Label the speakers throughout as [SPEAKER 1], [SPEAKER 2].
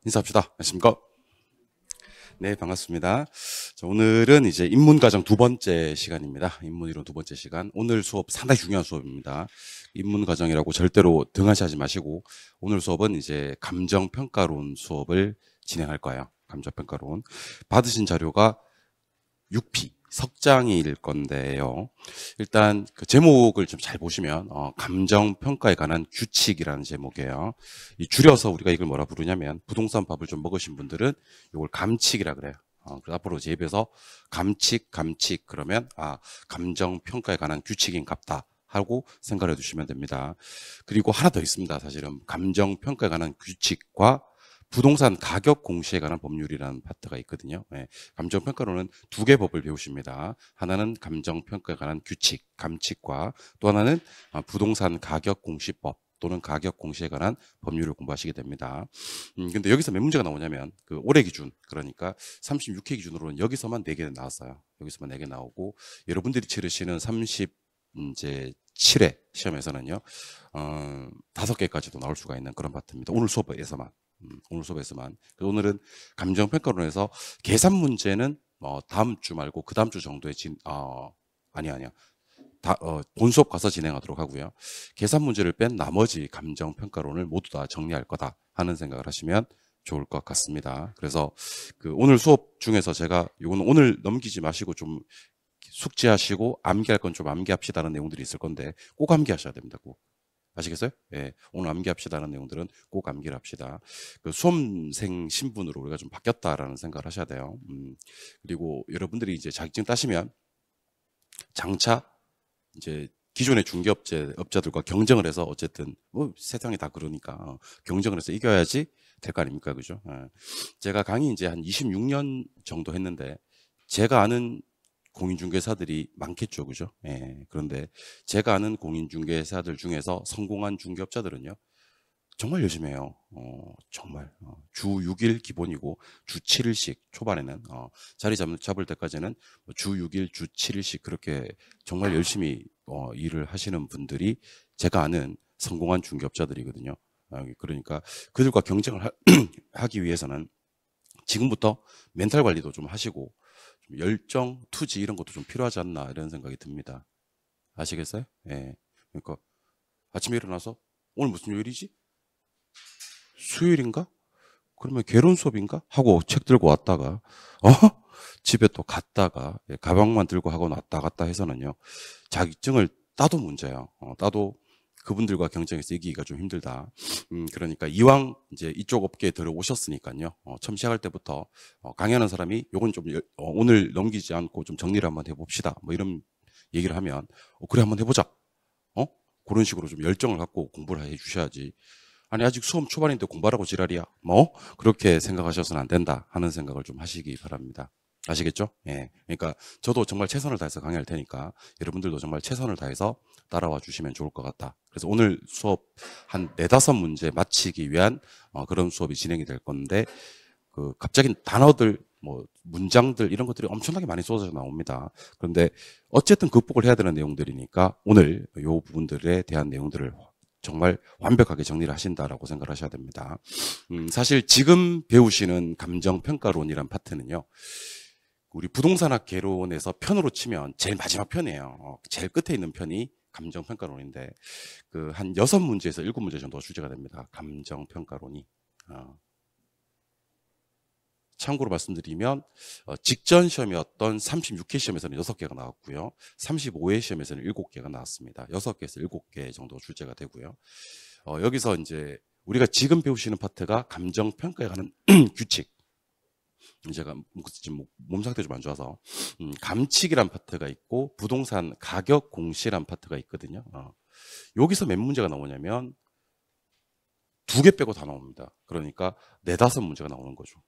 [SPEAKER 1] 인사합시다. 안녕하십니까? 네, 반갑습니다. 자, 오늘은 이제 인문과정 두 번째 시간입니다. 인문이론 두 번째 시간. 오늘 수업 상당히 중요한 수업입니다. 인문과정이라고 절대로 등한시하지 마시고, 오늘 수업은 이제 감정평가론 수업을 진행할 거예요. 감정평가론. 받으신 자료가 6P, 석장일 건데요. 일단 그 제목을 좀 잘 보시면 감정평가에 관한 규칙이라는 제목이에요. 이 줄여서 우리가 이걸 뭐라 부르냐면 부동산 밥을 좀 먹으신 분들은 이걸 감칙이라 그래요. 그래서 앞으로 제 입에서 감칙 그러면 감정평가에 관한 규칙인갑다 하고 생각을 해두시면 됩니다. 그리고 하나 더 있습니다. 사실은 감정평가에 관한 규칙과 부동산 가격 공시에 관한 법률이라는 파트가 있거든요. 네, 감정평가로는 두 개 법을 배우십니다. 하나는 감정평가에 관한 규칙, 감칙과 또 하나는 부동산 가격 공시법 또는 가격 공시에 관한 법률을 공부하시게 됩니다. 근데 여기서 몇 문제가 나오냐면 그 올해 기준, 그러니까 36회 기준으로는 여기서만 4개 나왔어요. 여기서만 4개 나오고 여러분들이 치르시는 37회 시험에서는요 5개까지도 나올 수가 있는 그런 파트입니다. 오늘 수업에서만. 그래서 오늘은 감정평가론에서 계산 문제는 다음 주 말고 그 다음 주 정도에 아니야. 본 수업 가서 진행하도록 하고요. 계산 문제를 뺀 나머지 감정평가론을 모두 다 정리할 거다 하는 생각을 하시면 좋을 것 같습니다. 그래서 그 오늘 수업 중에서 제가 이거는 오늘 넘기지 마시고 좀 숙지하시고 암기할 건 좀 암기합시다는 내용들이 있을 건데 꼭 암기하셔야 됩니다. 꼭. 아시겠어요? 예, 오늘 암기합시다는 내용들은 꼭 암기를 합시다. 그 수험생 신분으로 우리가 좀 바뀌었다라는 생각을 하셔야 돼요. 그리고 여러분들이 이제 자격증 따시면 장차 이제 기존의 업자들과 경쟁을 해서 어쨌든 뭐 세상이 다 그러니까 경쟁을 해서 이겨야지 될 거 아닙니까, 그죠? 제가 강의 이제 한 26년 정도 했는데 제가 아는 공인중개사들이 많겠죠, 그죠? 예, 그런데 제가 아는 공인중개사들 중에서 성공한 중개업자들은요 정말 열심히 해요. 정말 주 6일 기본이고 주 7일씩 초반에는 자리 잡을 때까지는 주 6일 주 7일씩 그렇게 정말 열심히 일을 하시는 분들이 제가 아는 성공한 중개업자들이거든요. 그러니까 그들과 경쟁을 하기 위해서는 지금부터 멘탈 관리도 좀 하시고 좀 열정, 투지 이런 것도 좀 필요하지 않나 이런 생각이 듭니다. 아시겠어요? 예. 그러니까 아침에 일어나서 오늘 무슨 요일이지? 수요일인가? 그러면 개론 수업인가? 하고 책 들고 왔다가 집에 또 갔다가 가방만 들고 하고 왔다 갔다 해서는요 자격증을 따도 문제예요. 따도 그분들과 경쟁해서 이기기가 좀 힘들다. 그러니까 이왕 이제 이쪽 업계에 들어오셨으니까요. 처음 시작할 때부터 강의하는 사람이 요건 좀 오늘 넘기지 않고 좀 정리를 한번 해봅시다. 뭐 이런 얘기를 하면 그래 한번 해보자. 그런 식으로 좀 열정을 갖고 공부를 해 주셔야지. 아니 아직 수험 초반인데 공부하라고 지랄이야. 뭐 그렇게 생각하셔서는 안 된다 하는 생각을 좀 하시기 바랍니다. 아시겠죠? 예. 그러니까 저도 정말 최선을 다해서 강의할 테니까 여러분들도 정말 최선을 다해서 따라와 주시면 좋을 것 같다. 그래서 오늘 수업 한 4-5문제 마치기 위한 그런 수업이 진행이 될 건데 그 갑자기 단어들 뭐 문장들 이런 것들이 엄청나게 많이 쏟아져 나옵니다. 그런데 어쨌든 극복을 해야 되는 내용들이니까 오늘 이 부분들에 대한 내용들을 정말 완벽하게 정리를 하신다라고 생각을 하셔야 됩니다. 사실 지금 배우시는 감정평가론이란 파트는요. 우리 부동산학 개론에서 편으로 치면 제일 마지막 편이에요. 제일 끝에 있는 편이 감정평가론인데 그 한 6문제에서 7문제 정도가 주제가 됩니다. 감정평가론이. 참고로 말씀드리면 직전 시험이었던 36회 시험에서는 6개가 나왔고요. 35회 시험에서는 7개가 나왔습니다. 6개에서 7개 정도 출제가 되고요. 여기서 이제 우리가 지금 배우시는 파트가 감정평가에 관한 규칙. 제가 지금 몸 상태 좀 안 좋아서 감칙이란 파트가 있고 부동산 가격 공시란 파트가 있거든요. 여기서 몇 문제가 나오냐면 2개 빼고 다 나옵니다. 그러니까 4-5문제가 나오는 거죠.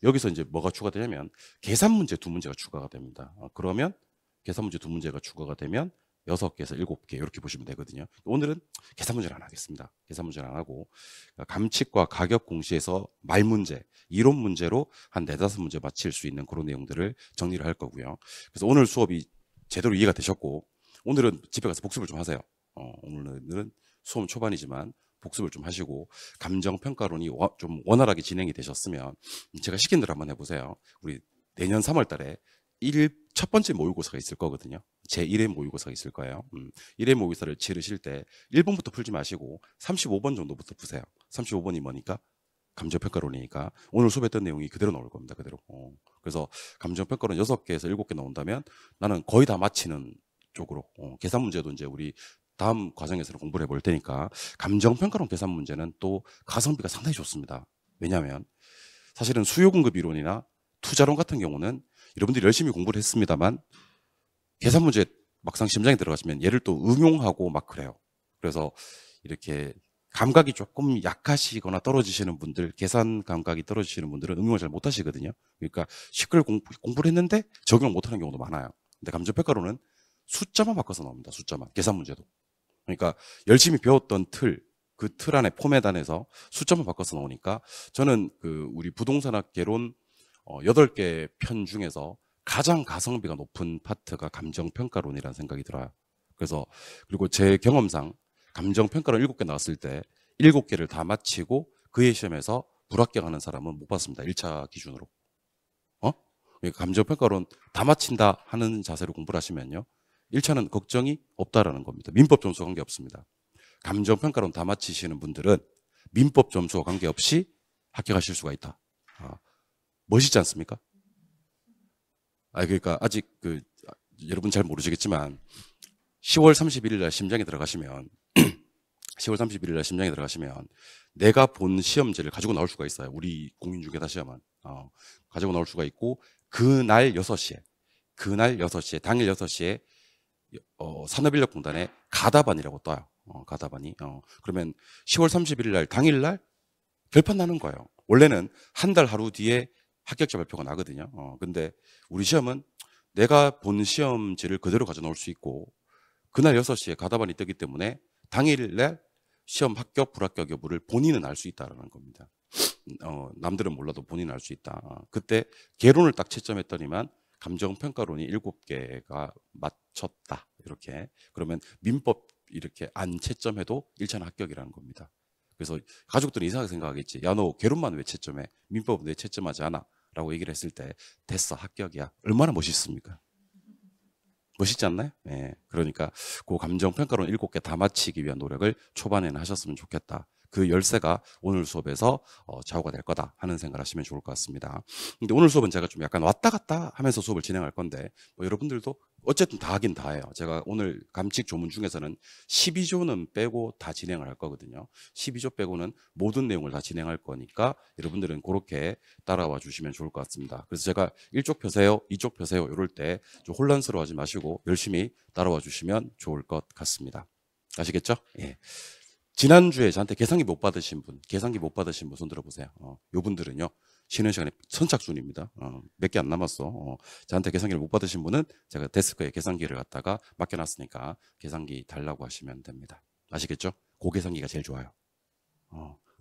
[SPEAKER 1] 여기서 이제 뭐가 추가되냐면 계산 문제 2문제가 추가가 됩니다. 그러면 계산 문제 2문제가 추가가 되면 6개에서 7개 이렇게 보시면 되거든요. 오늘은 계산 문제는 안 하겠습니다. 계산 문제는 안 하고 감칙과 가격 공시에서 말 문제, 이론 문제로 한 4-5문제 맞힐 수 있는 그런 내용들을 정리를 할 거고요. 그래서 오늘 수업이 제대로 이해가 되셨고 오늘은 집에 가서 복습을 좀 하세요. 오늘은 수업 초반이지만 복습을 좀 하시고 감정평가론이 좀 원활하게 진행이 되셨으면 제가 시킨 대로 한번 해보세요. 우리 내년 3월 달에 첫 번째 모의고사가 있을 거거든요. 제1회 모의고사가 있을 거예요. 1회 모의고사를 치르실 때 1번부터 풀지 마시고 35번 정도부터 푸세요. 35번이 뭐니까? 감정평가론이니까 오늘 수업했던 내용이 그대로 나올 겁니다. 그대로. 그래서 감정평가론 6개에서 7개 나온다면 나는 거의 다 맞히는 쪽으로 계산 문제도 이제 우리 다음 과정에서 공부를 해볼 테니까 감정평가론 계산 문제는 또 가성비가 상당히 좋습니다. 왜냐하면 사실은 수요공급 이론이나 투자론 같은 경우는 여러분들이 열심히 공부를 했습니다만 계산 문제 막상 시험장에 들어가시면 얘를 또 응용하고 막 그래요. 그래서 이렇게 감각이 조금 약하시거나 떨어지시는 분들, 계산 감각이 떨어지시는 분들은 응용을 잘 못하시거든요. 그러니까 시끌 공부를 했는데 적용을 못하는 경우도 많아요. 근데 감정평가론은 숫자만 바꿔서 나옵니다. 숫자만. 계산 문제도. 그러니까 열심히 배웠던 그 틀 안에 포맷 안에서 숫자만 바꿔서 나오니까 저는 우리 부동산학 개론 8개 편 중에서 가장 가성비가 높은 파트가 감정평가론이라는 생각이 들어요. 그리고 제 경험상 감정평가론 7개 나왔을 때 7개를 다 마치고 그의 시험에서 불합격하는 사람은 못 봤습니다. 1차 기준으로. 감정평가론 다 마친다 하는 자세로 공부를 하시면요. 1차는 걱정이 없다라는 겁니다. 민법 점수와 관계없습니다. 감정평가론 다 마치시는 분들은 민법 점수와 관계없이 합격하실 수가 있다. 멋있지 않습니까? 그러니까 아직 여러분 잘 모르시겠지만 10월 31일 날 심장에 들어가시면 10월 31일 날 심장에 들어가시면 내가 본 시험지를 가지고 나올 수가 있어요. 우리 공인중개사 시험은 가지고 나올 수가 있고 그날 6시에 당일 6시에 산업인력공단에 가다반이라고 떠요. 가다반이. 그러면 10월 31일 날 당일날 결판 나는 거예요. 원래는 한 달 하루 뒤에 합격자 발표가 나거든요. 근데 우리 시험은 내가 본 시험지를 그대로 가져 나올 수 있고 그날 6시에 가다반이 뜨기 때문에 당일날 시험 합격, 불합격 여부를 본인은 알 수 있다는 겁니다. 남들은 몰라도 본인은 알 수 있다. 그때 개론을 딱 채점했더니만 감정평가론이 7개가 맞췄다. 이렇게. 그러면 민법 이렇게 안 채점해도 1차는 합격이라는 겁니다. 그래서 가족들은 이상하게 생각하겠지. 야, 너 개론만 왜 채점해? 민법은 왜 채점하지 않아? 라고 얘기를 했을 때 됐어, 합격이야. 얼마나 멋있습니까? 멋있지 않나요? 네. 그러니까 그 감정평가론 7개 다 마치기 위한 노력을 초반에는 하셨으면 좋겠다. 그 열쇠가 오늘 수업에서 좌우가 될 거다 하는 생각을 하시면 좋을 것 같습니다. 근데 오늘 수업은 제가 좀 약간 왔다 갔다 하면서 수업을 진행할 건데 여러분들도 어쨌든 다 하긴 다 해요. 제가 오늘 감칙 조문 중에서는 12조는 빼고 다 진행을 할 거거든요. 12조 빼고는 모든 내용을 다 진행할 거니까 여러분들은 그렇게 따라와 주시면 좋을 것 같습니다. 그래서 제가 1쪽 펴세요, 2쪽 펴세요 이럴 때 좀 혼란스러워하지 마시고 열심히 따라와 주시면 좋을 것 같습니다. 아시겠죠? 예. 지난주에 저한테 계산기 못 받으신 분 손 들어보세요. 요 분들은요, 쉬는 시간에 선착순입니다. 몇 개 안 남았어. 저한테 계산기를 못 받으신 분은 제가 데스크에 계산기를 갖다가 맡겨놨으니까 계산기 달라고 하시면 됩니다. 아시겠죠? 그 계산기가 제일 좋아요.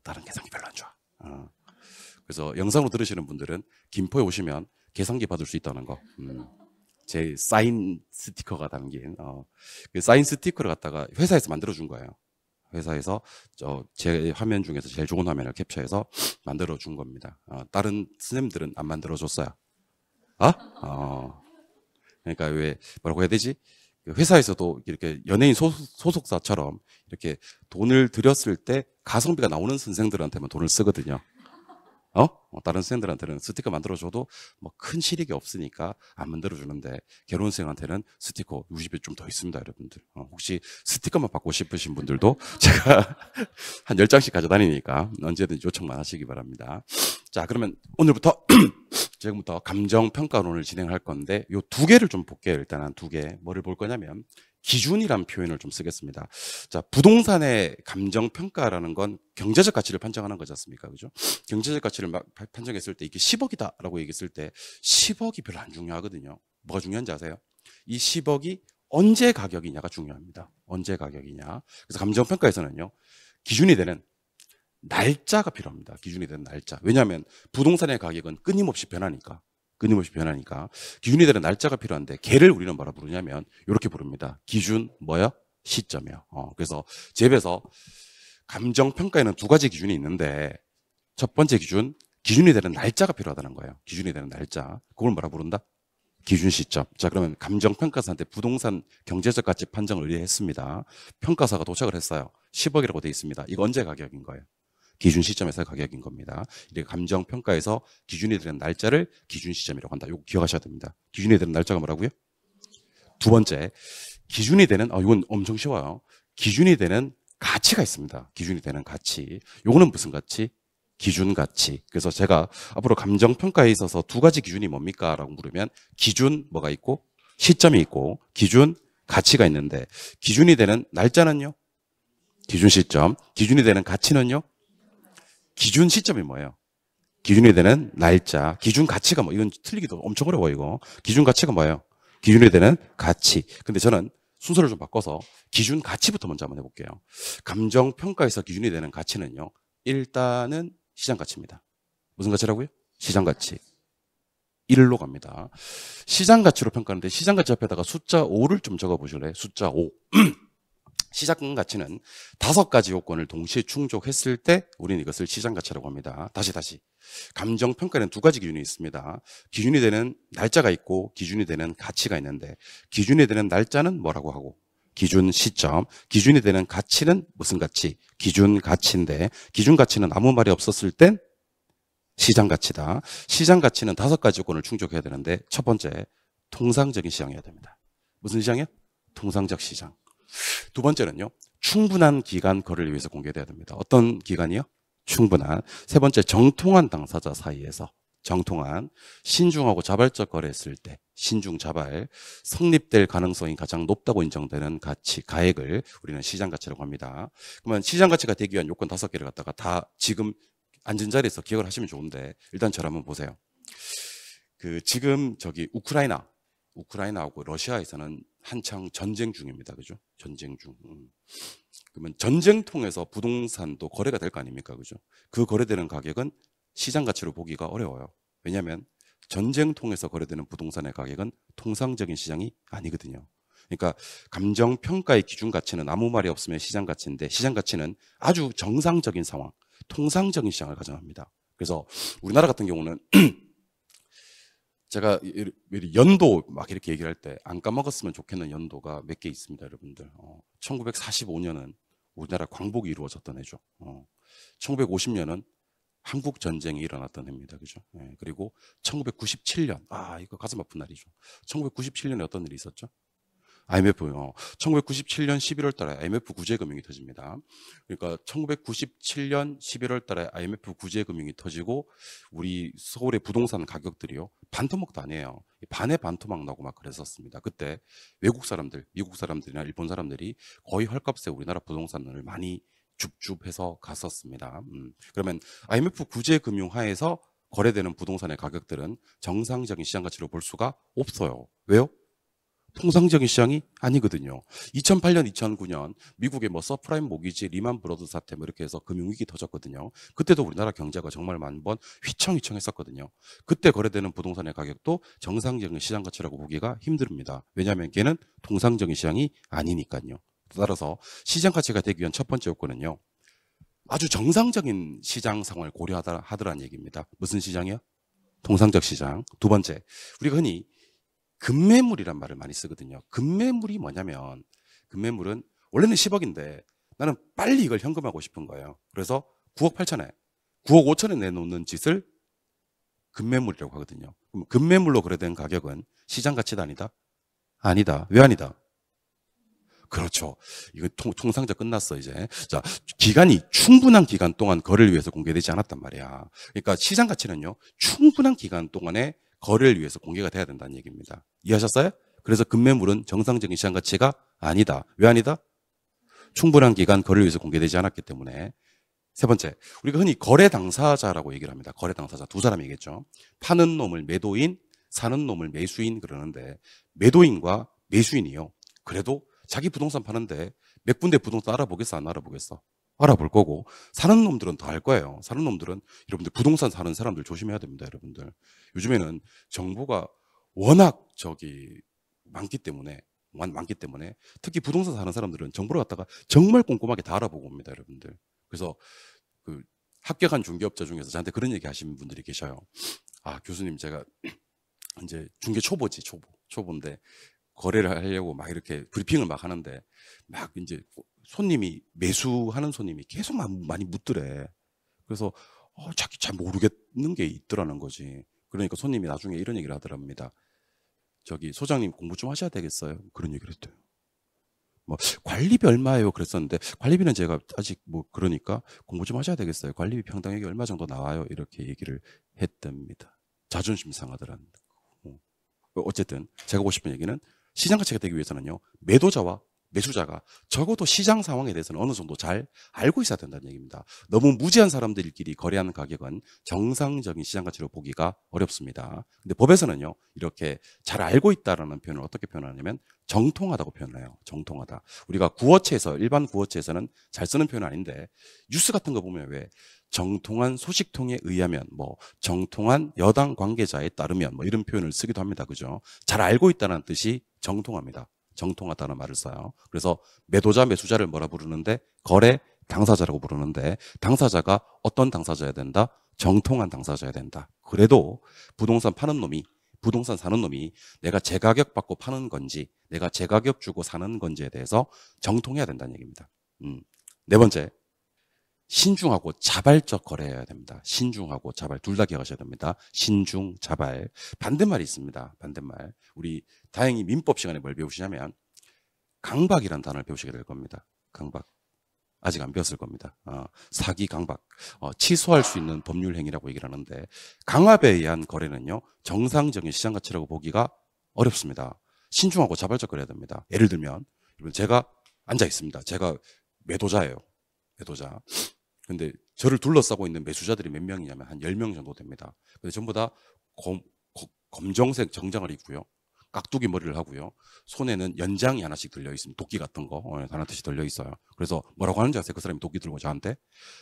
[SPEAKER 1] 다른 계산기 별로 안 좋아. 그래서 영상으로 들으시는 분들은 김포에 오시면 계산기 받을 수 있다는 거. 제 사인 스티커가 담긴 그 사인 스티커를 갖다가 회사에서 만들어준 거예요. 회사에서 제 화면 중에서 제일 좋은 화면을 캡처해서 만들어준 겁니다. 다른 스님들은 안 만들어줬어요. 그러니까 왜 뭐라고 해야 되지? 회사에서도 이렇게 연예인 소속사처럼 이렇게 돈을 들였을 때 가성비가 나오는 선생들한테만 돈을 쓰거든요. 다른 선생들한테는 스티커 만들어줘도 뭐 큰 실익이 없으니까 안 만들어주는데 결혼생한테는 스티커 60개 좀 더 있습니다, 여러분들. 혹시 스티커만 받고 싶으신 분들도 제가 한 10장씩 가져다니니까 언제든지 요청만 하시기 바랍니다. 자, 그러면 오늘부터 지금부터 감정평가론을 진행할 건데 요 2개를 좀 볼게요. 일단 한 2개. 뭐를 볼 거냐면 기준이란 표현을 좀 쓰겠습니다. 자, 부동산의 감정평가라는 건 경제적 가치를 판정하는 거지 않습니까? 그죠? 경제적 가치를 판정했을 때 이게 10억이다 라고 얘기했을 때 10억이 별로 안 중요하거든요. 뭐가 중요한지 아세요? 이 10억이 언제 가격이냐가 중요합니다. 언제 가격이냐. 그래서 감정평가에서는요, 기준이 되는 날짜가 필요합니다. 기준이 되는 날짜. 왜냐하면 부동산의 가격은 끊임없이 변하니까. 기준이 되는 날짜가 필요한데 걔를 우리는 뭐라 부르냐면 이렇게 부릅니다. 기준 뭐야? 시점이요. 그래서 제 입에서 감정평가에는 두 가지 기준이 있는데 첫 번째 기준이 되는 날짜가 필요하다는 거예요. 기준이 되는 날짜. 그걸 뭐라 부른다? 기준 시점. 자, 그러면 감정평가사한테 부동산 경제적 가치 판정을 의뢰했습니다. 평가사가 도착을 했어요. 10억이라고 돼 있습니다. 이거 언제 가격인 거예요? 기준 시점에서 가격인 겁니다. 이렇게 감정평가에서 기준이 되는 날짜를 기준 시점이라고 한다. 이거 기억하셔야 됩니다. 기준이 되는 날짜가 뭐라고요? 두 번째, 기준이 되는, 이건 엄청 쉬워요. 기준이 되는 가치가 있습니다. 기준이 되는 가치. 요거는 무슨 가치? 기준 가치. 그래서 제가 앞으로 감정평가에 있어서 두 가지 기준이 뭡니까? 라고 물으면 기준 뭐가 있고 시점이 있고 기준 가치가 있는데 기준이 되는 날짜는요? 기준 시점. 기준이 되는 가치는요? 기준 시점이 뭐예요? 기준이 되는 날짜. 기준 가치가 뭐 이건 틀리기도 엄청 어려워 이거. 기준 가치가 뭐예요? 기준이 되는 가치. 근데 저는 순서를 좀 바꿔서 기준 가치부터 먼저 한번 해볼게요. 감정평가에서 기준이 되는 가치는요. 일단은 시장 가치입니다. 무슨 가치라고요? 시장 가치. 1로 갑니다. 시장 가치로 평가하는데 시장 가치 앞에다가 숫자 5를 좀 적어 보실래요? 숫자 5. 시장 가치는 5가지 요건을 동시에 충족했을 때 우리는 이것을 시장 가치라고 합니다. 다시. 감정 평가에는 두 가지 기준이 있습니다. 기준이 되는 날짜가 있고 기준이 되는 가치가 있는데 기준이 되는 날짜는 뭐라고 하고 기준 시점, 기준이 되는 가치는 무슨 가치? 기준 가치인데 기준 가치는 아무 말이 없었을 땐 시장 가치다. 시장 가치는 5가지 요건을 충족해야 되는데 첫 번째, 통상적인 시장이어야 됩니다. 무슨 시장이요? 통상적 시장. 두 번째는요, 충분한 기간 거래를 위해서 공개돼야 됩니다. 어떤 기간이요? 충분한. 세 번째, 정통한 당사자 사이에서 정통한, 신중하고 자발적 거래했을 때 신중 자발, 성립될 가능성이 가장 높다고 인정되는 가치, 가액을 우리는 시장 가치라고 합니다. 그러면 시장 가치가 되기 위한 요건 5개를 갖다가 다 지금 앉은 자리에서 기억을 하시면 좋은데 일단 저를 한번 보세요. 지금 우크라이나하고 러시아에서는 한창 전쟁 중입니다. 그죠? 전쟁 중. 그러면 전쟁 통해서 부동산도 거래가 될 거 아닙니까? 그죠? 그 거래되는 가격은 시장 가치로 보기가 어려워요. 왜냐하면 전쟁 통해서 거래되는 부동산의 가격은 통상적인 시장이 아니거든요. 그러니까 감정평가의 기준 가치는 아무 말이 없으면 시장 가치인데 시장 가치는 아주 정상적인 상황, 통상적인 시장을 가정합니다. 그래서 우리나라 같은 경우는 제가 연도 막 이렇게 얘기를 할 때 안 까먹었으면 좋겠는 연도가 몇 개 있습니다, 여러분들. 1945년은 우리나라 광복이 이루어졌던 해죠. 1950년은 한국 전쟁이 일어났던 해입니다, 그죠? 네, 그리고 1997년, 이거 가슴 아픈 날이죠. 1997년에 어떤 일이 있었죠? IMF요. 1997년 11월 달에 IMF 구제금융이 터집니다. 그러니까 1997년 11월 달에 IMF 구제금융이 터지고 우리 서울의 부동산 가격들이요. 반토막도 아니에요. 반에 반토막 나고 막 그랬었습니다. 그때 외국 사람들, 미국 사람들이나 일본 사람들이 거의 헐값에 우리나라 부동산을 많이 줍줍해서 갔었습니다. 그러면 IMF 구제금융 하에서 거래되는 부동산의 가격들은 정상적인 시장 가치로 볼 수가 없어요. 왜요? 통상적인 시장이 아니거든요. 2008년, 2009년 미국의 서프라임 모기지, 리만 브러드 사태 이렇게 해서 금융위기 터졌거든요. 그때도 우리나라 경제가 정말 많은 번 휘청휘청했었거든요. 그때 거래되는 부동산의 가격도 정상적인 시장 가치라고 보기가 힘듭니다. 왜냐하면 걔는 통상적인 시장이 아니니까요. 따라서 시장 가치가 되기 위한 첫 번째 요건은요. 아주 정상적인 시장 상황을 고려하더라는 얘기입니다. 무슨 시장이요? 통상적 시장. 두 번째, 우리가 흔히 급매물이란 말을 많이 쓰거든요. 급매물이 뭐냐면 급매물은 원래는 10억인데 나는 빨리 이걸 현금하고 싶은 거예요. 그래서 9억 8천에 9억 5천에 내놓는 짓을 급매물이라고 하거든요. 그럼 급매물로 거래된 가격은 시장 가치다 아니다? 아니다. 왜 아니다? 그렇죠. 이거 통상적 끝났어 이제. 자, 기간이 충분한 기간 동안 거래를 위해서 공개되지 않았단 말이야. 그러니까 시장 가치는요. 충분한 기간 동안에 거래를 위해서 공개가 돼야 된다는 얘기입니다. 이해하셨어요? 그래서 급매물은 정상적인 시장 가치가 아니다. 왜 아니다? 충분한 기간 거래를 위해서 공개되지 않았기 때문에. 세 번째, 우리가 흔히 거래 당사자라고 얘기를 합니다. 거래 당사자 두 사람이겠죠. 파는 놈을 매도인, 사는 놈을 매수인 그러는데 매도인과 매수인이요. 그래도 자기 부동산 파는데 몇 군데 부동산 알아보겠어? 안 알아보겠어? 알아볼 거고 사는 놈들은 더 알 거예요. 사는 놈들은 여러분들 부동산 사는 사람들 조심해야 됩니다. 여러분들 요즘에는 정보가 워낙 많기 때문에 특히 부동산 사는 사람들은 정보를 갖다가 정말 꼼꼼하게 다 알아보고 옵니다. 여러분들 그래서 그 합격한 중개업자 중에서 저한테 그런 얘기 하시는 분들이 계셔요. 아, 교수님, 제가 이제 중개 초보지, 초보인데 거래를 하려고 막 이렇게 브리핑을 막 하는데 막 이제 손님이 매수하는 손님이 계속 많이 묻더래. 그래서 자기 잘 모르겠는 게 있더라는 거지. 그러니까 손님이 나중에 이런 얘기를 하더랍니다. 저기 소장님 공부 좀 하셔야 되겠어요. 그런 얘기를 했대요. 뭐 관리비 얼마예요? 그랬었는데 관리비는 제가 아직 뭐 그러니까 공부 좀 하셔야 되겠어요. 관리비 평당액이 얼마 정도 나와요? 이렇게 얘기를 했답니다. 자존심 상하더랍니다. 어쨌든 제가 하고 싶은 얘기는 시장 가치가 되기 위해서는요, 매도자와 매수자가 적어도 시장 상황에 대해서는 어느 정도 잘 알고 있어야 된다는 얘기입니다. 너무 무지한 사람들끼리 거래하는 가격은 정상적인 시장 가치로 보기가 어렵습니다. 근데 법에서는요, 이렇게 잘 알고 있다라는 표현을 어떻게 표현하냐면 정통하다고 표현해요. 정통하다. 우리가 구어체에서, 일반 구어체에서는 잘 쓰는 표현은 아닌데 뉴스 같은 거 보면 왜 정통한 소식통에 의하면, 뭐 정통한 여당 관계자에 따르면 뭐 이런 표현을 쓰기도 합니다. 그죠? 잘 알고 있다는 뜻이 정통합니다. 정통하다는 말을 써요. 그래서 매도자, 매수자를 뭐라 부르는데 거래 당사자라고 부르는데 당사자가 어떤 당사자여야 된다? 정통한 당사자여야 된다. 그래도 부동산 파는 놈이, 부동산 사는 놈이 내가 제 가격 받고 파는 건지 내가 제 가격 주고 사는 건지에 대해서 정통해야 된다는 얘기입니다. 네 번째, 신중하고 자발적 거래해야 됩니다. 신중하고 자발 둘 다 기억하셔야 됩니다. 신중, 자발. 반대말이 있습니다. 반대말. 우리 다행히 민법 시간에 뭘 배우시냐면 강박이라는 단어를 배우시게 될 겁니다. 강박. 아직 안 배웠을 겁니다. 사기, 강박. 취소할 수 있는 법률 행위라고 얘기를 하는데 강압에 의한 거래는요, 정상적인 시장 가치라고 보기가 어렵습니다. 신중하고 자발적 거래해야 됩니다. 예를 들면 제가 앉아 있습니다. 제가 매도자예요. 매도자. 근데 저를 둘러싸고 있는 매수자들이 몇 명이냐면 한 10명 정도 됩니다. 근데 전부 다 검정색 정장을 입고요. 깍두기 머리를 하고요. 손에는 연장이 하나씩 들려 있습니다. 도끼 같은 거 하나씩 들려 있어요. 그래서 뭐라고 하는지 아세요? 그 사람이 도끼 들고 저한테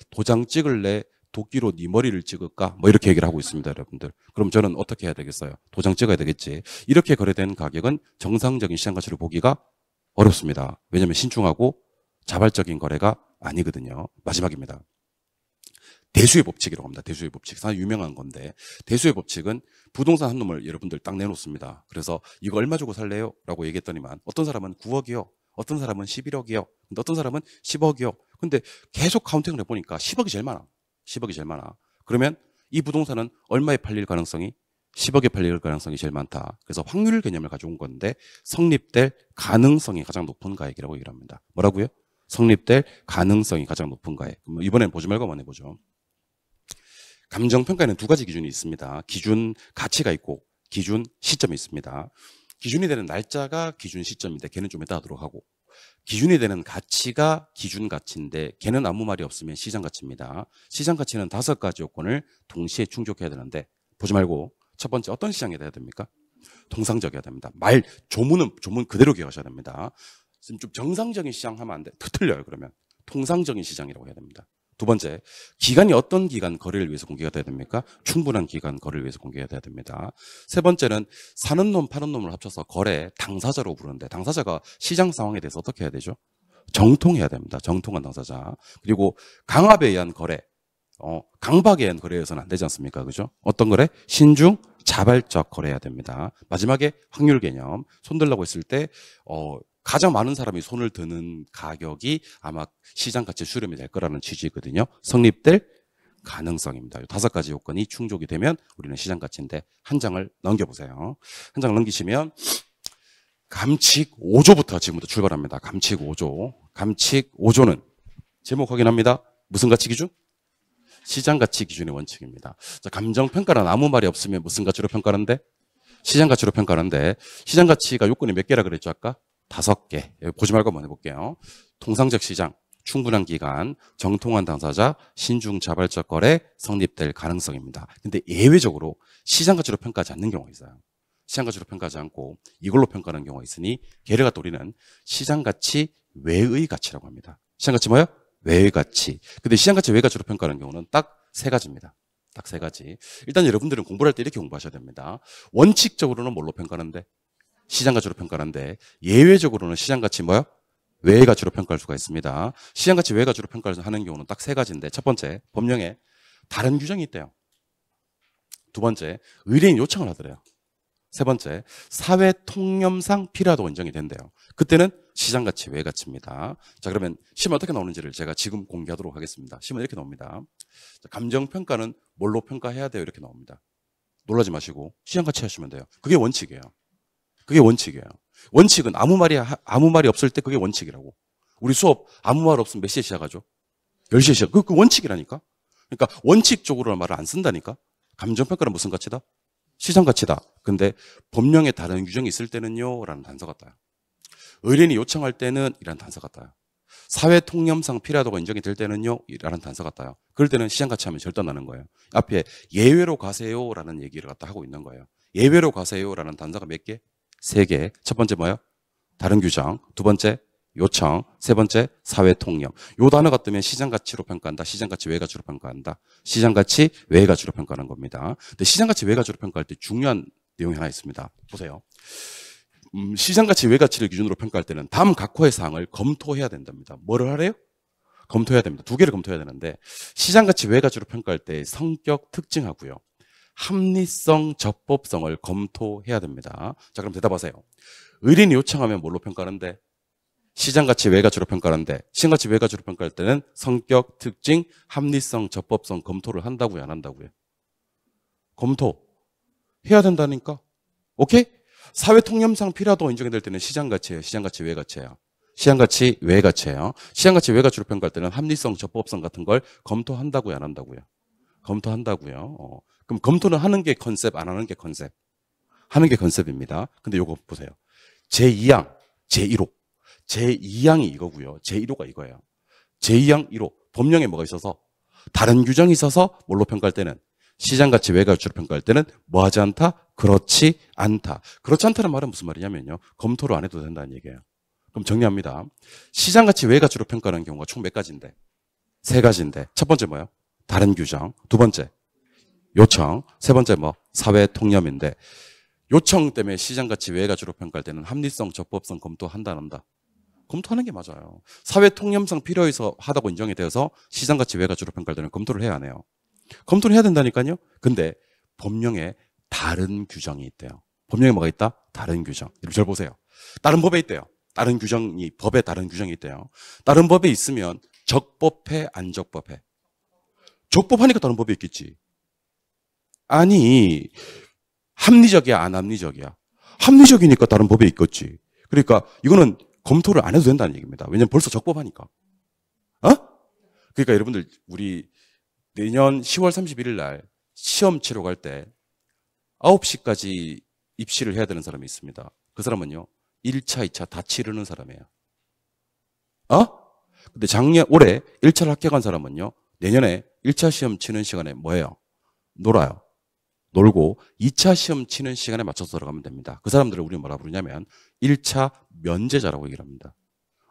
[SPEAKER 1] 도장 찍을래? 도끼로 네 머리를 찍을까? 뭐 이렇게 얘기를 하고 있습니다, 여러분들. 그럼 저는 어떻게 해야 되겠어요? 도장 찍어야 되겠지. 이렇게 거래된 가격은 정상적인 시장 가치로 보기가 어렵습니다. 왜냐하면 신중하고 자발적인 거래가 아니거든요. 마지막입니다. 대수의 법칙이라고 합니다. 대수의 법칙. 상당히 유명한 건데 대수의 법칙은 부동산 한 놈을 여러분들 딱 내놓습니다. 그래서 이거 얼마 주고 살래요? 라고 얘기했더니만 어떤 사람은 9억이요. 어떤 사람은 11억이요. 근데 어떤 사람은 10억이요. 근데 계속 카운팅을 해보니까 10억이 제일 많아. 10억이 제일 많아. 그러면 이 부동산은 얼마에 팔릴 가능성이? 10억에 팔릴 가능성이 제일 많다. 그래서 확률 개념을 가져온 건데 성립될 가능성이 가장 높은 가액이라고 얘기를 합니다. 뭐라고요? 성립될 가능성이 가장 높은 가액. 이번엔 보지 말고 한번 해보죠. 감정평가에는 두 가지 기준이 있습니다. 기준 가치가 있고 기준 시점이 있습니다. 기준이 되는 날짜가 기준 시점인데 걔는 좀 이따 하도록 하고, 기준이 되는 가치가 기준 가치인데 걔는 아무 말이 없으면 시장 가치입니다. 시장 가치는 5가지 요건을 동시에 충족해야 되는데 보지 말고 첫 번째 어떤 시장이 돼야 됩니까? 통상적이어야 됩니다. 조문 그대로 기억하셔야 됩니다. 좀 정상적인 시장 하면 안 돼. 틀려요. 그러면 통상적인 시장이라고 해야 됩니다. 두 번째, 기간이 어떤 기간 거래를 위해서 공개가 돼야 됩니까? 충분한 기간 거래를 위해서 공개가 돼야 됩니다. 세 번째는 사는 놈, 파는 놈을 합쳐서 거래 당사자로 부르는데 당사자가 시장 상황에 대해서 어떻게 해야 되죠? 정통해야 됩니다. 정통한 당사자. 그리고 강압에 의한 거래, 강박에 의한 거래에서는 안 되지 않습니까? 그죠? 어떤 거래? 신중, 자발적 거래해야 됩니다. 마지막에 확률 개념. 손 들라고 했을 때 가장 많은 사람이 손을 드는 가격이 아마 시장 가치 수렴이 될 거라는 취지거든요. 성립될 가능성입니다. 5가지 요건이 충족이 되면 우리는 시장 가치인데 한 장을 넘겨보세요. 한 장을 넘기시면 감칙 5조부터 지금부터 출발합니다. 감칙 5조. 감칙 5조는 제목 확인합니다. 무슨 가치 기준? 시장 가치 기준의 원칙입니다. 자, 감정평가는 아무 말이 없으면 무슨 가치로 평가하는데? 시장 가치로 평가하는데 시장 가치가 요건이 몇 개라 그랬죠 아까? 5개. 보지 말고 한번 해볼게요. 통상적 시장, 충분한 기간, 정통한 당사자, 신중 자발적 거래, 성립될 가능성입니다. 근데 예외적으로 시장 가치로 평가하지 않는 경우가 있어요. 시장 가치로 평가하지 않고 이걸로 평가하는 경우가 있으니 걔를 갖다 우리는 시장 가치 외의 가치라고 합니다. 시장 가치 뭐예요? 외의 가치. 근데 시장 가치 외의 가치로 평가하는 경우는 딱 3가지입니다. 딱 3가지. 일단 여러분들은 공부를 할 때 이렇게 공부하셔야 됩니다. 원칙적으로는 뭘로 평가하는데? 시장 가치로 평가하는데 예외적으로는 시장 가치 뭐요? 외의 가치로 평가할 수가 있습니다. 시장가치 외의 가치로 평가를 하는 경우는 딱 세 가지인데, 첫 번째, 법령에 다른 규정이 있대요. 두 번째, 의뢰인 요청을 하더래요. 세 번째, 사회 통념상 필요하다고 인정이 된대요. 그때는 시장가치 외의 가치입니다. 자, 그러면 시험 어떻게 나오는지를 제가 지금 공개하도록 하겠습니다. 시험 이렇게 나옵니다. 감정평가는 뭘로 평가해야 돼요? 이렇게 나옵니다. 놀라지 마시고 시장가치 하시면 돼요. 그게 원칙이에요. 그게 원칙이에요. 원칙은 아무 말이 없을 때 그게 원칙이라고. 우리 수업 아무 말 없으면 몇 시에 시작하죠? 10시에 시작. 그 원칙이라니까. 그러니까 원칙적으로 말을 안 쓴다니까. 감정평가는 무슨 가치다? 시장가치다. 근데 법령에 다른 규정이 있을 때는요 라는 단서가 따요. 의뢰인이 요청할 때는 이라는 단서가 따요. 사회 통념상 필요하다고 인정이 될 때는요 라는 단서가 따요. 그럴 때는 시장가치 하면 절대 안 나는 거예요. 앞에 예외로 가세요라는 얘기를 갖다 하고 있는 거예요. 예외로 가세요라는 단서가 몇 개? 3개. 첫 번째 뭐예요? 다른 규정. 두 번째 요청. 세 번째 사회 통념. 요 단어가 뜨면 시장가치로 평가한다. 시장가치 외의 가치로 평가한다. 시장가치 외의 가치로 평가하는 겁니다. 근데 시장가치 외의 가치로 평가할 때 중요한 내용이 하나 있습니다. 보세요. 시장가치 외의 가치를 기준으로 평가할 때는 다음 각호의 사항을 검토해야 된답니다. 뭐를 하래요? 검토해야 됩니다. 두 개를 검토해야 되는데, 시장가치 외의 가치로 평가할 때 성격 특징하고요, 합리성, 적법성을 검토해야 됩니다. 자, 그럼 대답하세요. 의뢰인이 요청하면 뭘로 평가하는데? 시장가치 외의 가치로 평가하는데, 시장가치 외의 가치로 평가할 때는 성격, 특징, 합리성, 적법성 검토를 한다고요, 안 한다고요? 검토 해야 된다니까. 오케이? 사회 통념상 필요하다고 인정이 될 때는 시장가치예요. 시장가치 외의 가치예요. 시장가치 외의 가치예요. 시장가치 외의 가치로 평가할 때는 합리성, 적법성 같은 걸 검토한다고요, 안 한다고요? 검토한다고요. 그럼 검토는 하는 게 컨셉, 안 하는 게 컨셉? 하는 게 컨셉입니다. 근데 요거 보세요. 제2항, 제1호. 제2항이 이거고요. 제1호가 이거예요. 제2항 1호. 법령에 뭐가 있어서? 다른 규정이 있어서 뭘로 평가할 때는? 시장가치 외의 가치로 평가할 때는 뭐 하지 않다? 그렇지 않다. 그렇지 않다는 말은 무슨 말이냐면요, 검토를 안 해도 된다는 얘기예요. 그럼 정리합니다. 시장가치 외의 가치로 평가하는 경우가 총 몇 가지인데? 3가지인데. 첫 번째 뭐예요? 다른 규정. 두 번째 요청. 세 번째 뭐? 사회 통념인데, 요청 때문에 시장가치 외의 가치로 평가할 때는 합리성, 적법성 검토한다, 안 한다? 검토하는 게 맞아요. 사회 통념상 필요해서 하다고 인정이 되어서 시장가치 외의 가치로 평가할 때는 검토를 해야 하네요. 검토를 해야 된다니까요. 근데 법령에 다른 규정이 있대요. 법령에 뭐가 있다? 다른 규정. 이렇게 잘 보세요. 다른 법에 있대요. 다른 규정이, 법에 다른 규정이 있대요. 다른 법에 있으면 적법해, 안 적법해? 적법하니까 다른 법에 있겠지. 아니, 합리적이야, 안 합리적이야? 합리적이니까 다른 법에 있겠지. 그러니까 이거는 검토를 안 해도 된다는 얘기입니다. 왜냐면 벌써 적법하니까. 어? 그러니까 여러분들, 우리 내년 10월 31일 날 시험 치러 갈 때 9시까지 입시를 해야 되는 사람이 있습니다. 그 사람은요, 1차, 2차 다 치르는 사람이에요. 근데 올해 1차를 합격한 사람은요, 내년에 1차 시험 치는 시간에 뭐예요? 놀아요. 놀고 2차 시험 치는 시간에 맞춰서 들어가면 됩니다. 그 사람들을 우리는 뭐라 부르냐면 1차 면제자라고 얘기를 합니다.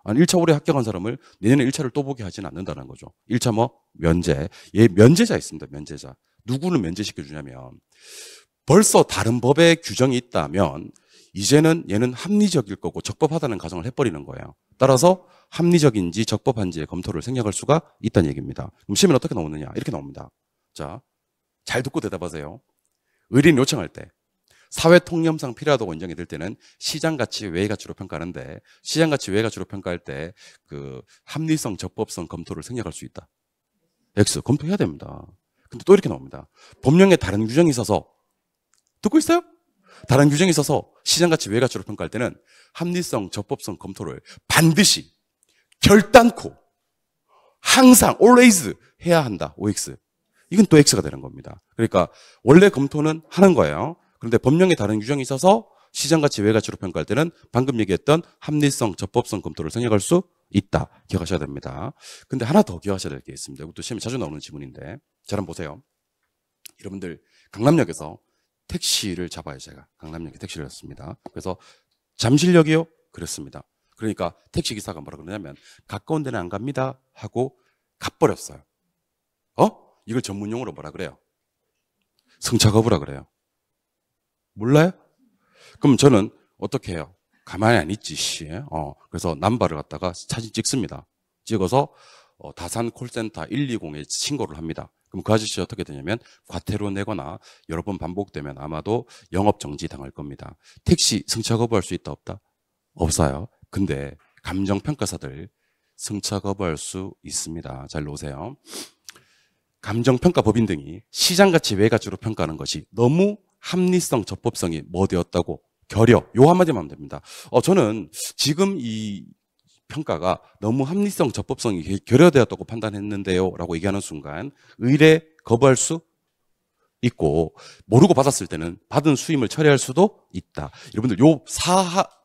[SPEAKER 1] 아니, 1차 올해 합격한 사람을 내년에 1차를 또 보게 하지는 않는다는 거죠. 1차 뭐? 면제. 면제자 있습니다. 면제자. 누구를 면제시켜 주냐면, 벌써 다른 법에 규정이 있다면 이제는 얘는 합리적일 거고 적법하다는 가정을 해버리는 거예요. 따라서 합리적인지 적법한지의 검토를 생략할 수가 있다는 얘기입니다. 그럼 시험은 어떻게 나오느냐? 이렇게 나옵니다. 자, 잘 듣고 대답하세요. 의뢰인 요청할 때 사회 통념상 필요하다고 인정이 될 때는 시장가치 외의 가치로 평가하는데, 시장가치 외의 가치로 평가할 때 그 합리성, 적법성 검토를 생략할 수 있다. X 검토해야 됩니다. 근데 또 이렇게 나옵니다. 법령에 다른 규정이 있어서, 듣고 있어요? 다른 규정이 있어서 시장가치 외의 가치로 평가할 때는 합리성, 적법성 검토를 반드시 결단코 항상 always 해야 한다. OX. 이건 또 X가 되는 겁니다. 그러니까 원래 검토는 하는 거예요. 그런데 법령에 다른 규정이 있어서 시장가치 외의 가치로 평가할 때는 방금 얘기했던 합리성, 적법성 검토를 생략할 수 있다. 기억하셔야 됩니다. 근데 하나 더 기억하셔야 될 게 있습니다. 이것도 시험에 자주 나오는 지문인데, 잘 한번 보세요. 여러분들, 강남역에서 택시를 잡아요. 제가 강남역에 택시를 했습니다. 그래서 잠실역이요? 그랬습니다. 그러니까 택시기사가 뭐라 그러냐면, 가까운 데는 안 갑니다 하고 가버렸어요. 이걸 전문용어로 뭐라 그래요? 승차 거부라 그래요. 몰라요? 그럼 저는 어떻게 해요? 가만히 안 있지, 씨. 그래서 남발을 갖다가 사진 찍습니다. 찍어서 다산 콜센터 120에 신고를 합니다. 그럼 그 아저씨 어떻게 되냐면 과태료 내거나 여러 번 반복되면 아마도 영업 정지 당할 겁니다. 택시 승차 거부할 수 있다 없다? 없어요. 근데 감정평가사들 승차 거부할 수 있습니다. 잘 놓으세요. 감정평가법인 등이 시장가치 외가치로 평가하는 것이 너무 합리성, 적법성이 뭐 되었다고? 결여. 요 한마디만 하면 됩니다. 저는 지금 이 평가가 너무 합리성, 적법성이 결여되었다고 판단했는데요 라고 얘기하는 순간 의뢰 거부할 수 있고 모르고 받았을 때는 받은 수임을 철회할 수도 있다. 여러분들 요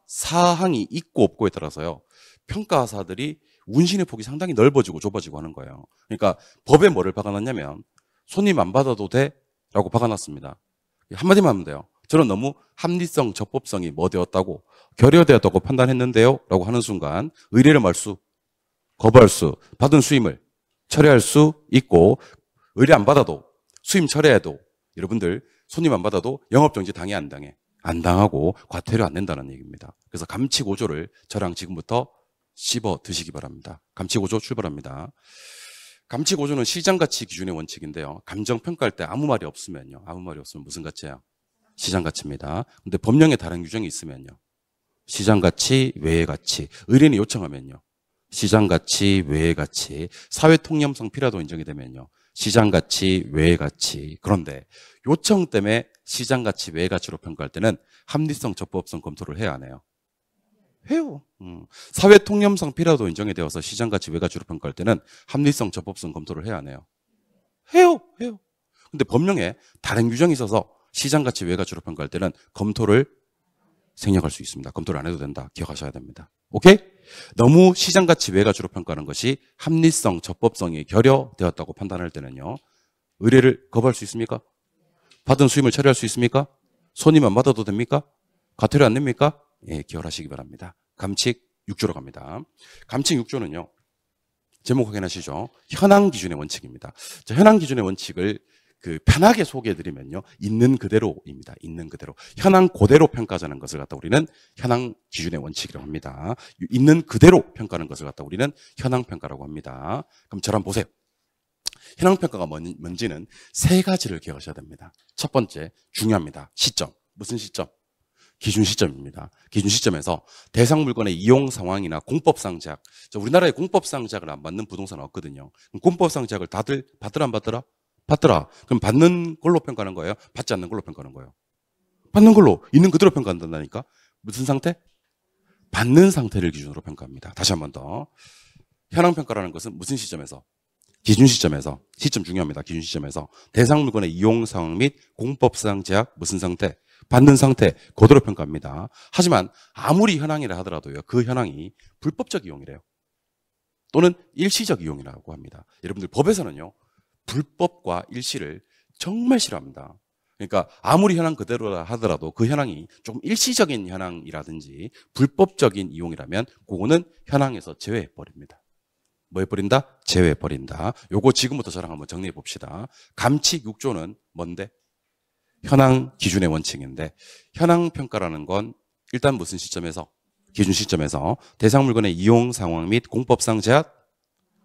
[SPEAKER 1] 사항이 있고 없고에 따라서요. 평가사들이 운신의 폭이 상당히 넓어지고 좁아지고 하는 거예요. 그러니까 법에 뭐를 박아놨냐면 손님 안 받아도 돼? 라고 박아놨습니다. 한마디만 하면 돼요. 저는 너무 합리성, 적법성이 뭐 되었다고 결여되었다고 판단했는데요 라고 하는 순간 의뢰를 말수, 거부할 수, 받은 수임을 철회할 수 있고 의뢰 안 받아도 수임 철회해도 여러분들 손님 안 받아도 영업정지 당해 안 당해? 안 당하고 과태료 안 낸다는 얘기입니다. 그래서 감치고조를 저랑 지금부터 씹어 드시기 바랍니다. 감치고조 출발합니다. 감치고조는 시장가치 기준의 원칙인데요. 감정평가할 때 아무 말이 없으면요. 아무 말이 없으면 무슨 가치예요? 시장가치입니다. 근데 법령에 다른 규정이 있으면요. 시장가치, 외의 가치. 의뢰인이 요청하면요. 시장가치, 외의 가치. 사회통념성 필요도 인정이 되면요. 시장가치, 외의 가치. 그런데 요청 때문에 시장가치, 외의 가치로 평가할 때는 합리성, 적법성 검토를 해야 하네요. 해요. 사회통념성 필요도 인정이 되어서 시장가치, 외의 가치로 평가할 때는 합리성, 적법성 검토를 해야 하네요. 해요. 근데 법령에 다른 규정이 있어서 시장가치, 외의 가치로 평가할 때는 검토를 생략할 수 있습니다. 검토를 안 해도 된다. 기억하셔야 됩니다. 오케이? 너무 시장가치, 외의 가치로 평가하는 것이 합리성, 적법성이 결여되었다고 판단할 때는요. 의뢰를 거부할 수 있습니까? 받은 수임을 처리할 수 있습니까? 손님 안 받아도 됩니까? 과태료 안 냅니까? 예, 기억하시기 바랍니다. 감칙 6조로 갑니다. 감칙 6조는요. 제목 확인하시죠. 현황 기준의 원칙입니다. 자, 현황 기준의 원칙을 편하게 소개해드리면요. 있는 그대로입니다. 있는 그대로. 현황 그대로 평가하자는 것을 갖다 우리는 현황 기준의 원칙이라고 합니다. 있는 그대로 평가하는 것을 갖다 우리는 현황 평가라고 합니다. 그럼 저랑 보세요. 현황 평가가 뭔지는 세 가지를 기억하셔야 됩니다. 첫 번째, 중요합니다. 시점. 무슨 시점? 기준 시점입니다. 기준 시점에서 대상 물건의 이용 상황이나 공법상 제약. 우리나라에 공법상 제약을 안 받는 부동산은 없거든요. 그럼 공법상 제약을 다들 받더라 안 받더라? 받더라. 그럼 받는 걸로 평가하는 거예요? 받지 않는 걸로 평가하는 거예요? 받는 걸로. 있는 그대로 평가한다니까? 무슨 상태? 받는 상태를 기준으로 평가합니다. 다시 한 번 더. 현황 평가라는 것은 무슨 시점에서? 기준 시점에서. 시점 중요합니다. 기준 시점에서. 대상 물건의 이용 상황 및 공법상 제약 무슨 상태? 받는 상태. 그대로 평가합니다. 하지만 아무리 현황이라 하더라도요. 그 현황이 불법적 이용이래요. 또는 일시적 이용이라고 합니다. 여러분들 법에서는요. 불법과 일시를 정말 싫어합니다. 그러니까 아무리 현황 그대로라 하더라도 그 현황이 조금 일시적인 현황이라든지 불법적인 이용이라면 그거는 현황에서 제외해버립니다. 뭐 해버린다? 제외해버린다. 요거 지금부터 저랑 한번 정리해 봅시다. 감칙 6조는 뭔데? 현황 기준의 원칙인데 현황 평가라는 건 일단 무슨 시점에서? 기준 시점에서 대상 물건의 이용 상황 및 공법상 제약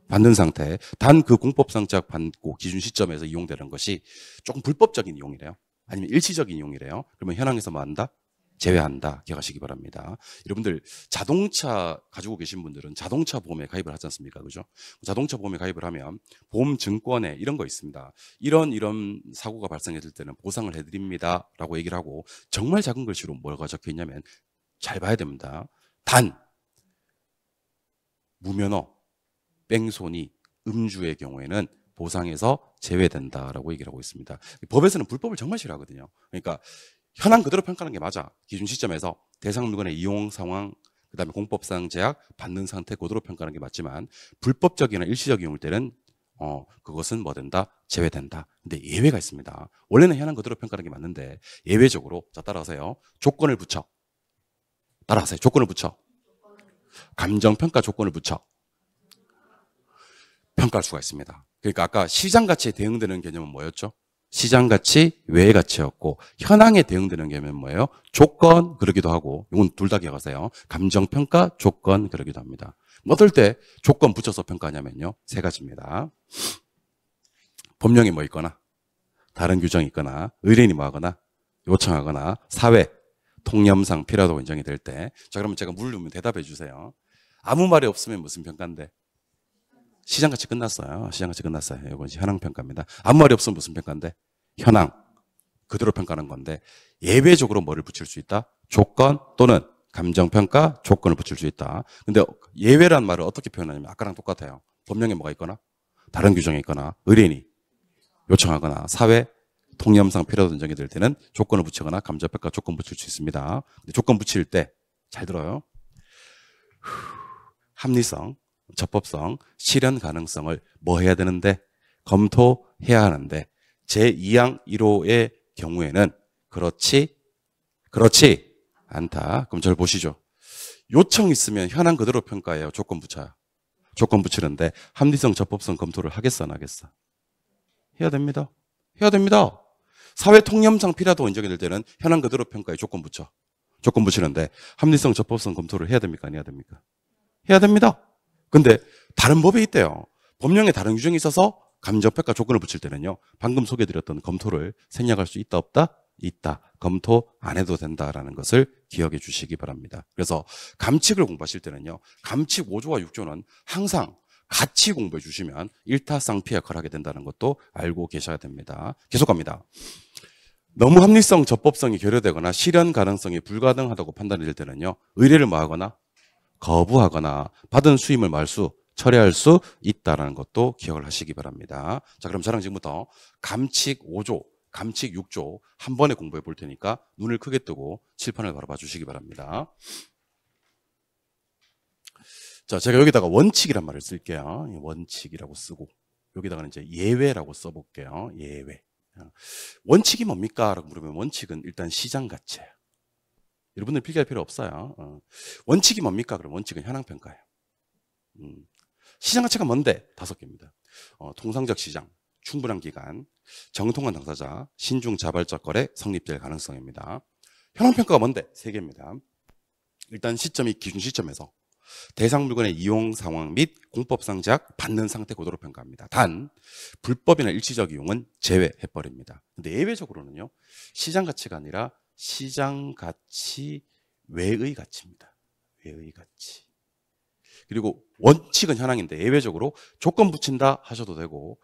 [SPEAKER 1] 받는 상태. 단 그 공법상 제약 받고 기준 시점에서 이용되는 것이 조금 불법적인 이용이래요. 아니면 일시적인 이용이래요. 그러면 현황에서 뭐 한다? 제외한다. 기억하시기 바랍니다. 여러분들 자동차 가지고 계신 분들은 자동차 보험에 가입을 하지 않습니까? 그죠? 자동차 보험에 가입을 하면 보험 증권에 이런 거 있습니다. 이런 사고가 발생했을 때는 보상을 해드립니다. 라고 얘기를 하고 정말 작은 글씨로 뭐가 적혀 있냐면 잘 봐야 됩니다. 단 무면허 뺑소니, 음주의 경우에는 보상에서 제외된다라고 얘기를 하고 있습니다. 법에서는 불법을 정말 싫어하거든요. 그러니까 현황 그대로 평가하는 게 맞아. 기준 시점에서 대상 물건의 이용 상황, 그다음에 공법상 제약 받는 상태 그대로 평가하는 게 맞지만 불법적이나 일시적 이용일 때는 그것은 뭐 된다? 제외된다. 근데 예외가 있습니다. 원래는 현황 그대로 평가하는 게 맞는데 예외적으로 자 따라하세요. 조건을 붙여. 따라하세요. 조건을 붙여. 감정평가 조건을 붙여. 평가할 수가 있습니다. 그러니까 아까 시장 가치에 대응되는 개념은 뭐였죠? 시장 가치 외의 가치였고 현황에 대응되는 게 뭐예요? 조건 그러기도 하고 이건 둘 다 기억하세요. 감정평가 조건 그러기도 합니다. 어떨 때 조건 붙여서 평가하냐면요. 세 가지입니다. 법령이 뭐 있거나 다른 규정이 있거나 의뢰인이 뭐 하거나 요청하거나 사회 통념상 필요하다고 인정이 될 때 자 그러면 제가 물으면 대답해 주세요. 아무 말이 없으면 무슨 평가인데? 시장가치 끝났어요. 시장가치 끝났어요. 이건 현황평가입니다. 아무 말이 없으면 무슨 평가인데? 현황. 그대로 평가하는 건데 예외적으로 뭐를 붙일 수 있다? 조건 또는 감정평가 조건을 붙일 수 있다. 근데 예외란 말을 어떻게 표현하냐면 아까랑 똑같아요. 법령에 뭐가 있거나 다른 규정이 있거나 의뢰인이 요청하거나 사회 통념상 필요하다고 인정이 될 때는 조건을 붙이거나 감정평가 조건 붙일 수 있습니다. 근데 조건 붙일 때 잘 들어요. 합리성, 적법성, 실현 가능성을 뭐 해야 되는데? 검토해야 하는데 제2항 1호의 경우에는 그렇지 않다. 그럼 저를 보시죠. 요청 있으면 현황 그대로 평가해요. 조건 붙여요. 조건 붙이는데 합리성, 적법성 검토를 하겠어 안 하겠어? 해야 됩니다. 해야 됩니다. 사회 통념상 필요하다고 인정이 될 때는 현황 그대로 평가에 조건 붙여. 조건 붙이는데 합리성, 적법성 검토를 해야 됩니까? 안 해야 됩니까? 해야 됩니다. 근데 다른 법에 있대요. 법령에 다른 규정이 있어서 감정평가 조건을 붙일 때는요. 방금 소개해드렸던 검토를 생략할 수 있다 없다? 있다. 검토 안 해도 된다라는 것을 기억해 주시기 바랍니다. 그래서 감칙을 공부하실 때는요. 감칙 5조와 6조는 항상 같이 공부해 주시면 일타쌍피 역할을 하게 된다는 것도 알고 계셔야 됩니다. 계속 갑니다. 너무 합리성, 적법성이 결여되거나 실현 가능성이 불가능하다고 판단이 될 때는요. 의뢰를 뭐 하거나 거부하거나 받은 수임을 말수, 철회할 수 있다는 것도 기억을 하시기 바랍니다. 자, 그럼 저랑 지금부터 감칙 5조, 감칙 6조 한 번에 공부해 볼 테니까 눈을 크게 뜨고 칠판을 바로 봐주시기 바랍니다. 자, 제가 여기다가 원칙이란 말을 쓸게요. 원칙이라고 쓰고 여기다가는 이제 예외라고 써볼게요. 예외. 원칙이 뭡니까? 라고 물으면 원칙은 일단 시장 가치예요. 여러분들 필기할 필요 없어요. 원칙이 뭡니까? 그럼 원칙은 현황평가예요. 시장 가치가 뭔데? 5개입니다. 통상적 시장, 충분한 기간, 정통한 당사자, 신중 자발적 거래, 성립될 가능성입니다. 현황평가가 뭔데? 3개입니다. 일단 시점이 기준 시점에서 대상 물건의 이용 상황 및 공법상 제약 받는 상태 고도로 평가합니다. 단 불법이나 일시적 이용은 제외해버립니다. 근데 예외적으로는요. 시장 가치가 아니라 시장 가치 외의 가치입니다. 외의 가치. 그리고 원칙은 현황인데 예외적으로 조건 붙인다 하셔도 되고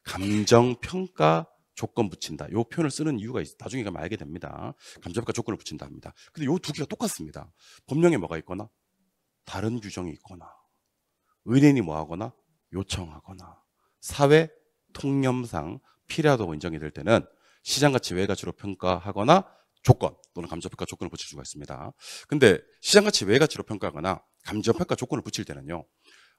[SPEAKER 1] 감정평가 조건 붙인다. 이 표현을 쓰는 이유가 나중에 가면 알게 됩니다. 감정평가 조건을 붙인다 합니다. 근데 이 두 개가 똑같습니다. 법령에 뭐가 있거나 다른 규정이 있거나 의뢰인이 뭐 하거나 요청하거나 사회 통념상 필요하다고 인정이 될 때는 시장가치 외가치로 평가하거나 조건 또는 감정평가 조건을 붙일 수가 있습니다. 근데 시장가치 외가치로 평가하거나 감정평가 조건을 붙일 때는요.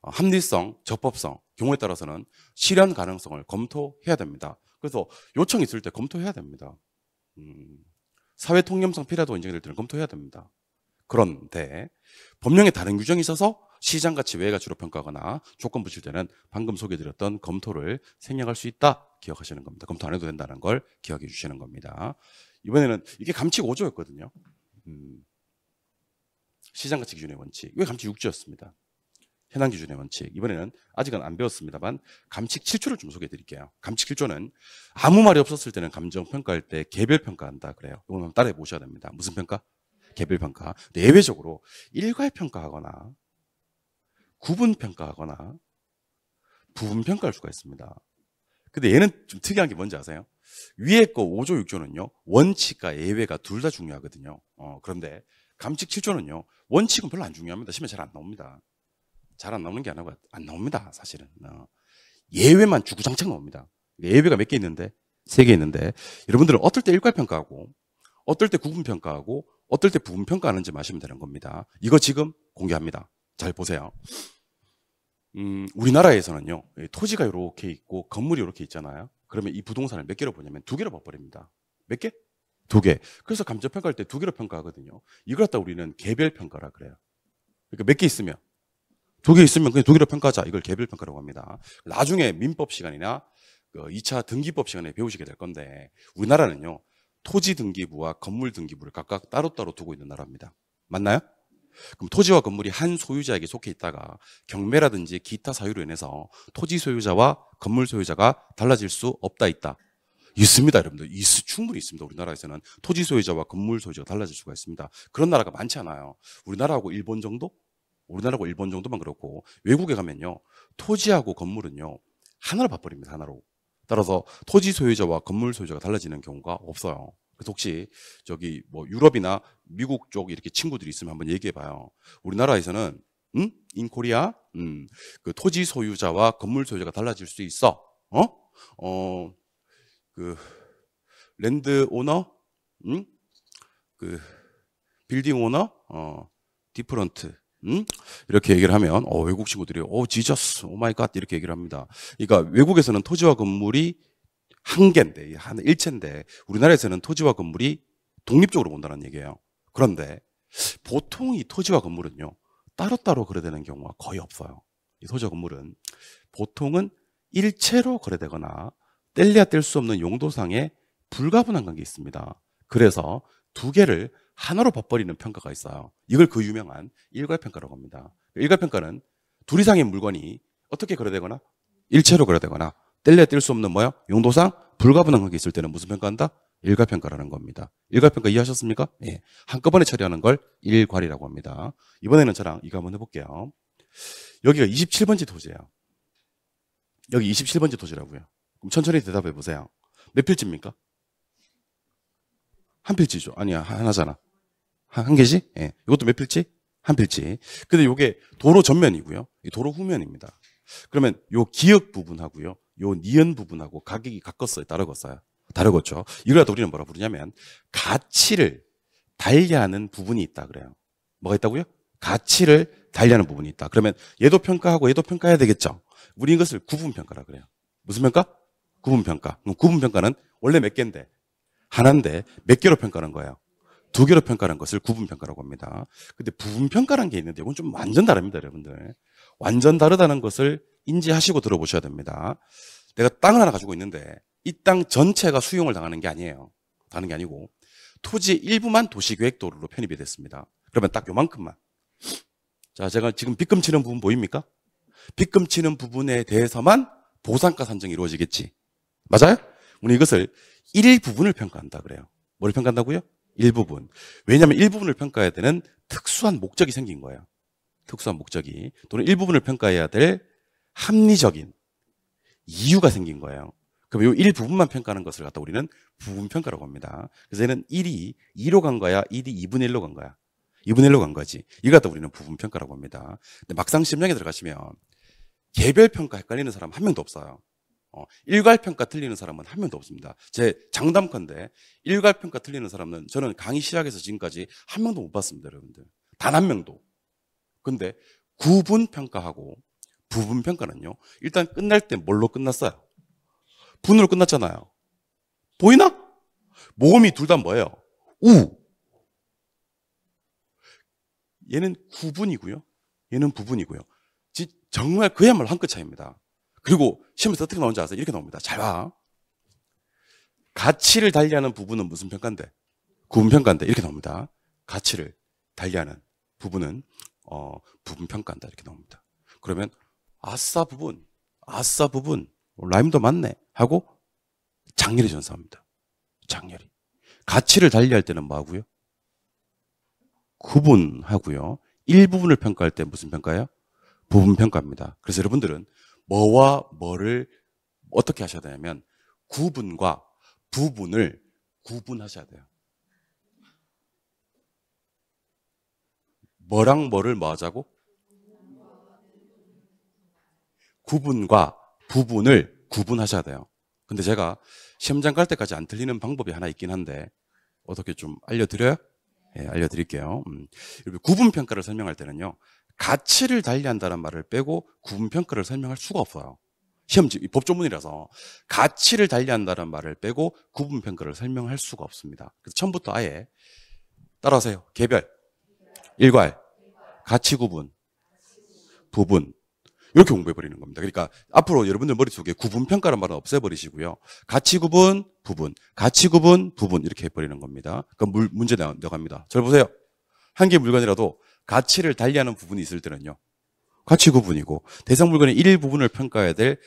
[SPEAKER 1] 합리성, 적법성, 경우에 따라서는 실현 가능성을 검토해야 됩니다. 그래서 요청이 있을 때 검토해야 됩니다. 사회 통념상 필요하다고 인정이 될 때는 검토해야 됩니다. 그런데 법령에 다른 규정이 있어서 시장가치 외가치로 평가하거나 조건 붙일 때는 방금 소개해드렸던 검토를 생략할 수 있다 기억하시는 겁니다. 검토 안 해도 된다는 걸 기억해 주시는 겁니다. 이번에는 이게 감칙 5조였거든요. 시장가치 기준의 원칙. 이게 감칙 6조였습니다. 현황 기준의 원칙. 이번에는 아직은 안 배웠습니다만 감칙 7조를 좀 소개해 드릴게요. 감칙 7조는 아무 말이 없었을 때는 감정평가할 때 개별평가한다 그래요. 이거 한번 따라해 보셔야 됩니다. 무슨 평가? 개별평가. 예외적으로 일괄평가하거나 구분평가하거나 부분평가할 수가 있습니다. 근데 얘는 좀 특이한 게 뭔지 아세요? 위에 거 5조 6조는요 원칙과 예외가 둘 다 중요하거든요. 그런데 감칙 7조는요 원칙은 별로 안 중요합니다. 시험에 잘 안 나옵니다. 잘 안 나오는 게 아니고 안 나옵니다. 사실은 예외만 주구장창 나옵니다. 예외가 몇 개 있는데 3개 있는데 여러분들은 어떨 때 일괄평가하고 어떨 때 구분평가하고 어떨 때 부분평가하는지 마시면 되는 겁니다. 이거 지금 공개합니다. 잘 보세요. 우리나라에서는요 토지가 이렇게 있고 건물이 이렇게 있잖아요. 그러면 이 부동산을 몇 개로 보냐면 2개로 봐버립니다. 몇 개? 2개. 그래서 감정평가할 때 2개로 평가하거든요. 이걸 갖다 우리는 개별평가라 그래요. 그러니까 몇 개 있으면 2개 있으면 그냥 2개로 평가하자. 이걸 개별평가라고 합니다. 나중에 민법 시간이나 2차 등기법 시간에 배우시게 될 건데 우리나라는요. 토지 등기부와 건물 등기부를 각각 따로따로 두고 있는 나라입니다. 맞나요? 그럼 토지와 건물이 한 소유자에게 속해 있다가 경매라든지 기타 사유로 인해서 토지 소유자와 건물 소유자가 달라질 수 없다 있다. 있습니다, 여러분들. 충분히 있습니다. 우리나라에서는 토지 소유자와 건물 소유자가 달라질 수가 있습니다. 그런 나라가 많지 않아요. 우리나라하고 일본 정도? 우리나라하고 일본 정도만 그렇고 외국에 가면요. 토지하고 건물은요. 하나로 바꿔버립니다. 하나로. 따라서 토지 소유자와 건물 소유자가 달라지는 경우가 없어요. 그래서 혹시 저기 뭐 유럽이나 미국 쪽 이렇게 친구들이 있으면 한번 얘기해 봐요. 우리나라에서는 인코리아 그 토지 소유자와 건물 소유자가 달라질 수 있어. 그 랜드 오너, 그 빌딩 오너, 디퍼런트, 이렇게 얘기를 하면 외국 친구들이 지저스, 오 마이 갓 이렇게 얘기를 합니다. 그러니까 외국에서는 토지와 건물이 한 개인데, 한 일체인데 우리나라에서는 토지와 건물이 독립적으로 본다는 얘기예요. 그런데 보통 이 토지와 건물은요 따로따로 거래되는 경우가 거의 없어요. 이 토지와 건물은 보통은 일체로 거래되거나 뗄래야 뗄 수 없는 용도상의 불가분한 관계가 있습니다. 그래서 두 개를 하나로 봐버리는 평가가 있어요. 이걸 그 유명한 일괄평가라고 합니다. 일괄평가는 둘 이상의 물건이 어떻게 거래되거나 일체로 거래되거나 뗄래야 뗄 수 없는 뭐야? 용도상 불가분한 관계가 있을 때는 무슨 평가한다? 일괄평가라는 겁니다. 일괄평가 이해하셨습니까? 예. 한꺼번에 처리하는 걸 일괄이라고 합니다. 이번에는 저랑 이거 한번 해볼게요. 여기가 27번지 토지예요. 여기 27번지 토지라고요. 그럼 천천히 대답해 보세요. 몇 필지입니까? 한 필지죠. 아니야, 하나잖아. 한 개지? 예. 이것도 몇 필지? 한 필지. 근데 이게 도로 전면이고요. 도로 후면입니다. 그러면 요 기역 부분하고요. 요 니은 부분하고 가격이 가꿨어요? 다르겠어요? 다르겠죠. 이걸 갖다 우리는 뭐라 부르냐면 가치를 달리하는 부분이 있다 그래요. 뭐가 있다고요? 가치를 달리하는 부분이 있다. 그러면 얘도 평가하고 얘도 평가해야 되겠죠. 우리 이것을 구분평가라 그래요. 무슨 평가? 구분평가. 그럼 구분평가는 원래 몇 개인데? 하나인데 몇 개로 평가하는 거예요? 두 개로 평가하는 것을 구분평가라고 합니다. 근데 부분평가라는 게 있는데 이건 좀 완전 다릅니다, 여러분들. 완전 다르다는 것을 인지하시고 들어보셔야 됩니다. 내가 땅을 하나 가지고 있는데 이 땅 전체가 수용을 당하는 게 아니에요. 다른 게 아니고 토지 일부만 도시계획도로로 편입이 됐습니다. 그러면 딱 요만큼만. 자, 제가 지금 빗금 치는 부분 보입니까? 빗금 치는 부분에 대해서만 보상가 산정이 이루어지겠지. 맞아요? 우리 이것을 일부분을 평가한다 그래요. 뭘 평가한다고요? 일부분. 왜냐하면 일부분을 평가해야 되는 특수한 목적이 생긴 거예요. 특수한 목적이. 또는 일부분을 평가해야 될 합리적인 이유가 생긴 거예요. 그럼 이 일부분만 평가하는 것을 갖다 우리는 부분평가라고 합니다. 그래서 얘는 1이 2로 간 거야? 1이 2분의 1로 간 거야? 2분의 1로 간 거지. 이걸 갖다 우리는 부분평가라고 합니다. 근데 막상 시험장에 들어가시면 개별평가 헷갈리는 사람 한 명도 없어요. 일괄평가 틀리는 사람은 한 명도 없습니다. 제 장담컨대 일괄평가 틀리는 사람은 저는 강의 시작해서 지금까지 한 명도 못 봤습니다, 여러분들. 단 한 명도. 근데 구분평가하고 부분평가는요. 일단 끝날 때 뭘로 끝났어요? 분으로 끝났잖아요. 보이나? 모음이 둘 다 뭐예요? 우. 얘는 구분이고요. 얘는 부분이고요. 정말 그야말로 한 끗 차이입니다. 그리고 시험에서 어떻게 나오는지 아세요? 이렇게 나옵니다. 잘 봐. 가치를 달리하는 부분은 무슨 평가인데? 구분평가인데 이렇게 나옵니다. 가치를 달리하는 부분은 부분평가한다 이렇게 나옵니다. 그러면 아싸 부분 라임도 맞네 하고 장렬히 전사합니다. 장렬히. 가치를 달리할 때는 뭐 하고요? 구분하고요. 일부분을 평가할 때 무슨 평가예요? 부분평가입니다. 그래서 여러분들은 뭐와 뭐를 어떻게 하셔야 되냐면 구분과 부분을 구분하셔야 돼요. 뭐랑 뭐를 뭐 하자고? 구분과 부분을 구분하셔야 돼요. 근데 제가 시험장 갈 때까지 안 틀리는 방법이 하나 있긴 한데 어떻게 좀 알려드려요? 네, 알려드릴게요. 구분평가를 설명할 때는요. 가치를 달리한다는 말을 빼고 구분평가를 설명할 수가 없어요. 시험지 법조문이라서 가치를 달리한다는 말을 빼고 구분평가를 설명할 수가 없습니다. 그래서 처음부터 아예 따라하세요. 개별, 일괄, 가치 구분, 부분. 이렇게 공부해버리는 겁니다. 그러니까 앞으로 여러분들 머릿속에 구분평가라는 말은 없애버리시고요. 가치 구분, 부분, 가치 구분, 부분 이렇게 해버리는 겁니다. 그럼 문제 나갑니다. 잘 보세요. 한 개 물건이라도 가치를 달리하는 부분이 있을 때는요. 가치 구분이고 대상 물건의 일부분을 평가해야 될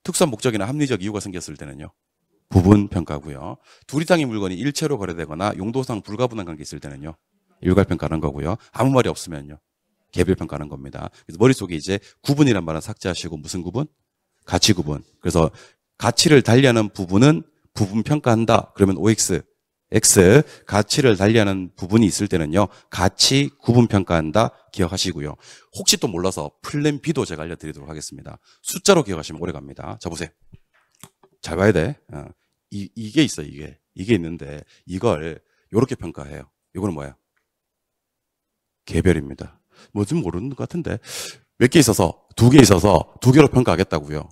[SPEAKER 1] 특수한 목적이나 합리적 이유가 생겼을 때는요. 부분 평가고요. 둘 이상의 물건이 일체로 거래되거나 용도상 불가분한 관계 있을 때는요. 일괄 평가하는 거고요. 아무 말이 없으면요. 개별 평가하는 겁니다. 그래서 머릿속에 이제 구분이란 말은 삭제하시고 무슨 구분? 가치 구분. 그래서 가치를 달리하는 부분은 부분 평가한다. 그러면 OX, X 가치를 달리하는 부분이 있을 때는요. 가치 구분 평가한다. 기억하시고요. 혹시 또 몰라서 플랜 B도 제가 알려드리도록 하겠습니다. 숫자로 기억하시면 오래 갑니다. 자 보세요. 잘 봐야 돼. 이게 있어요. 이게 있는데 이걸 이렇게 평가해요. 이거는 뭐예요? 개별입니다. 뭐좀 모르는 것 같은데 몇 개 있어서 두 개 있어서 두 개로 평가하겠다고요.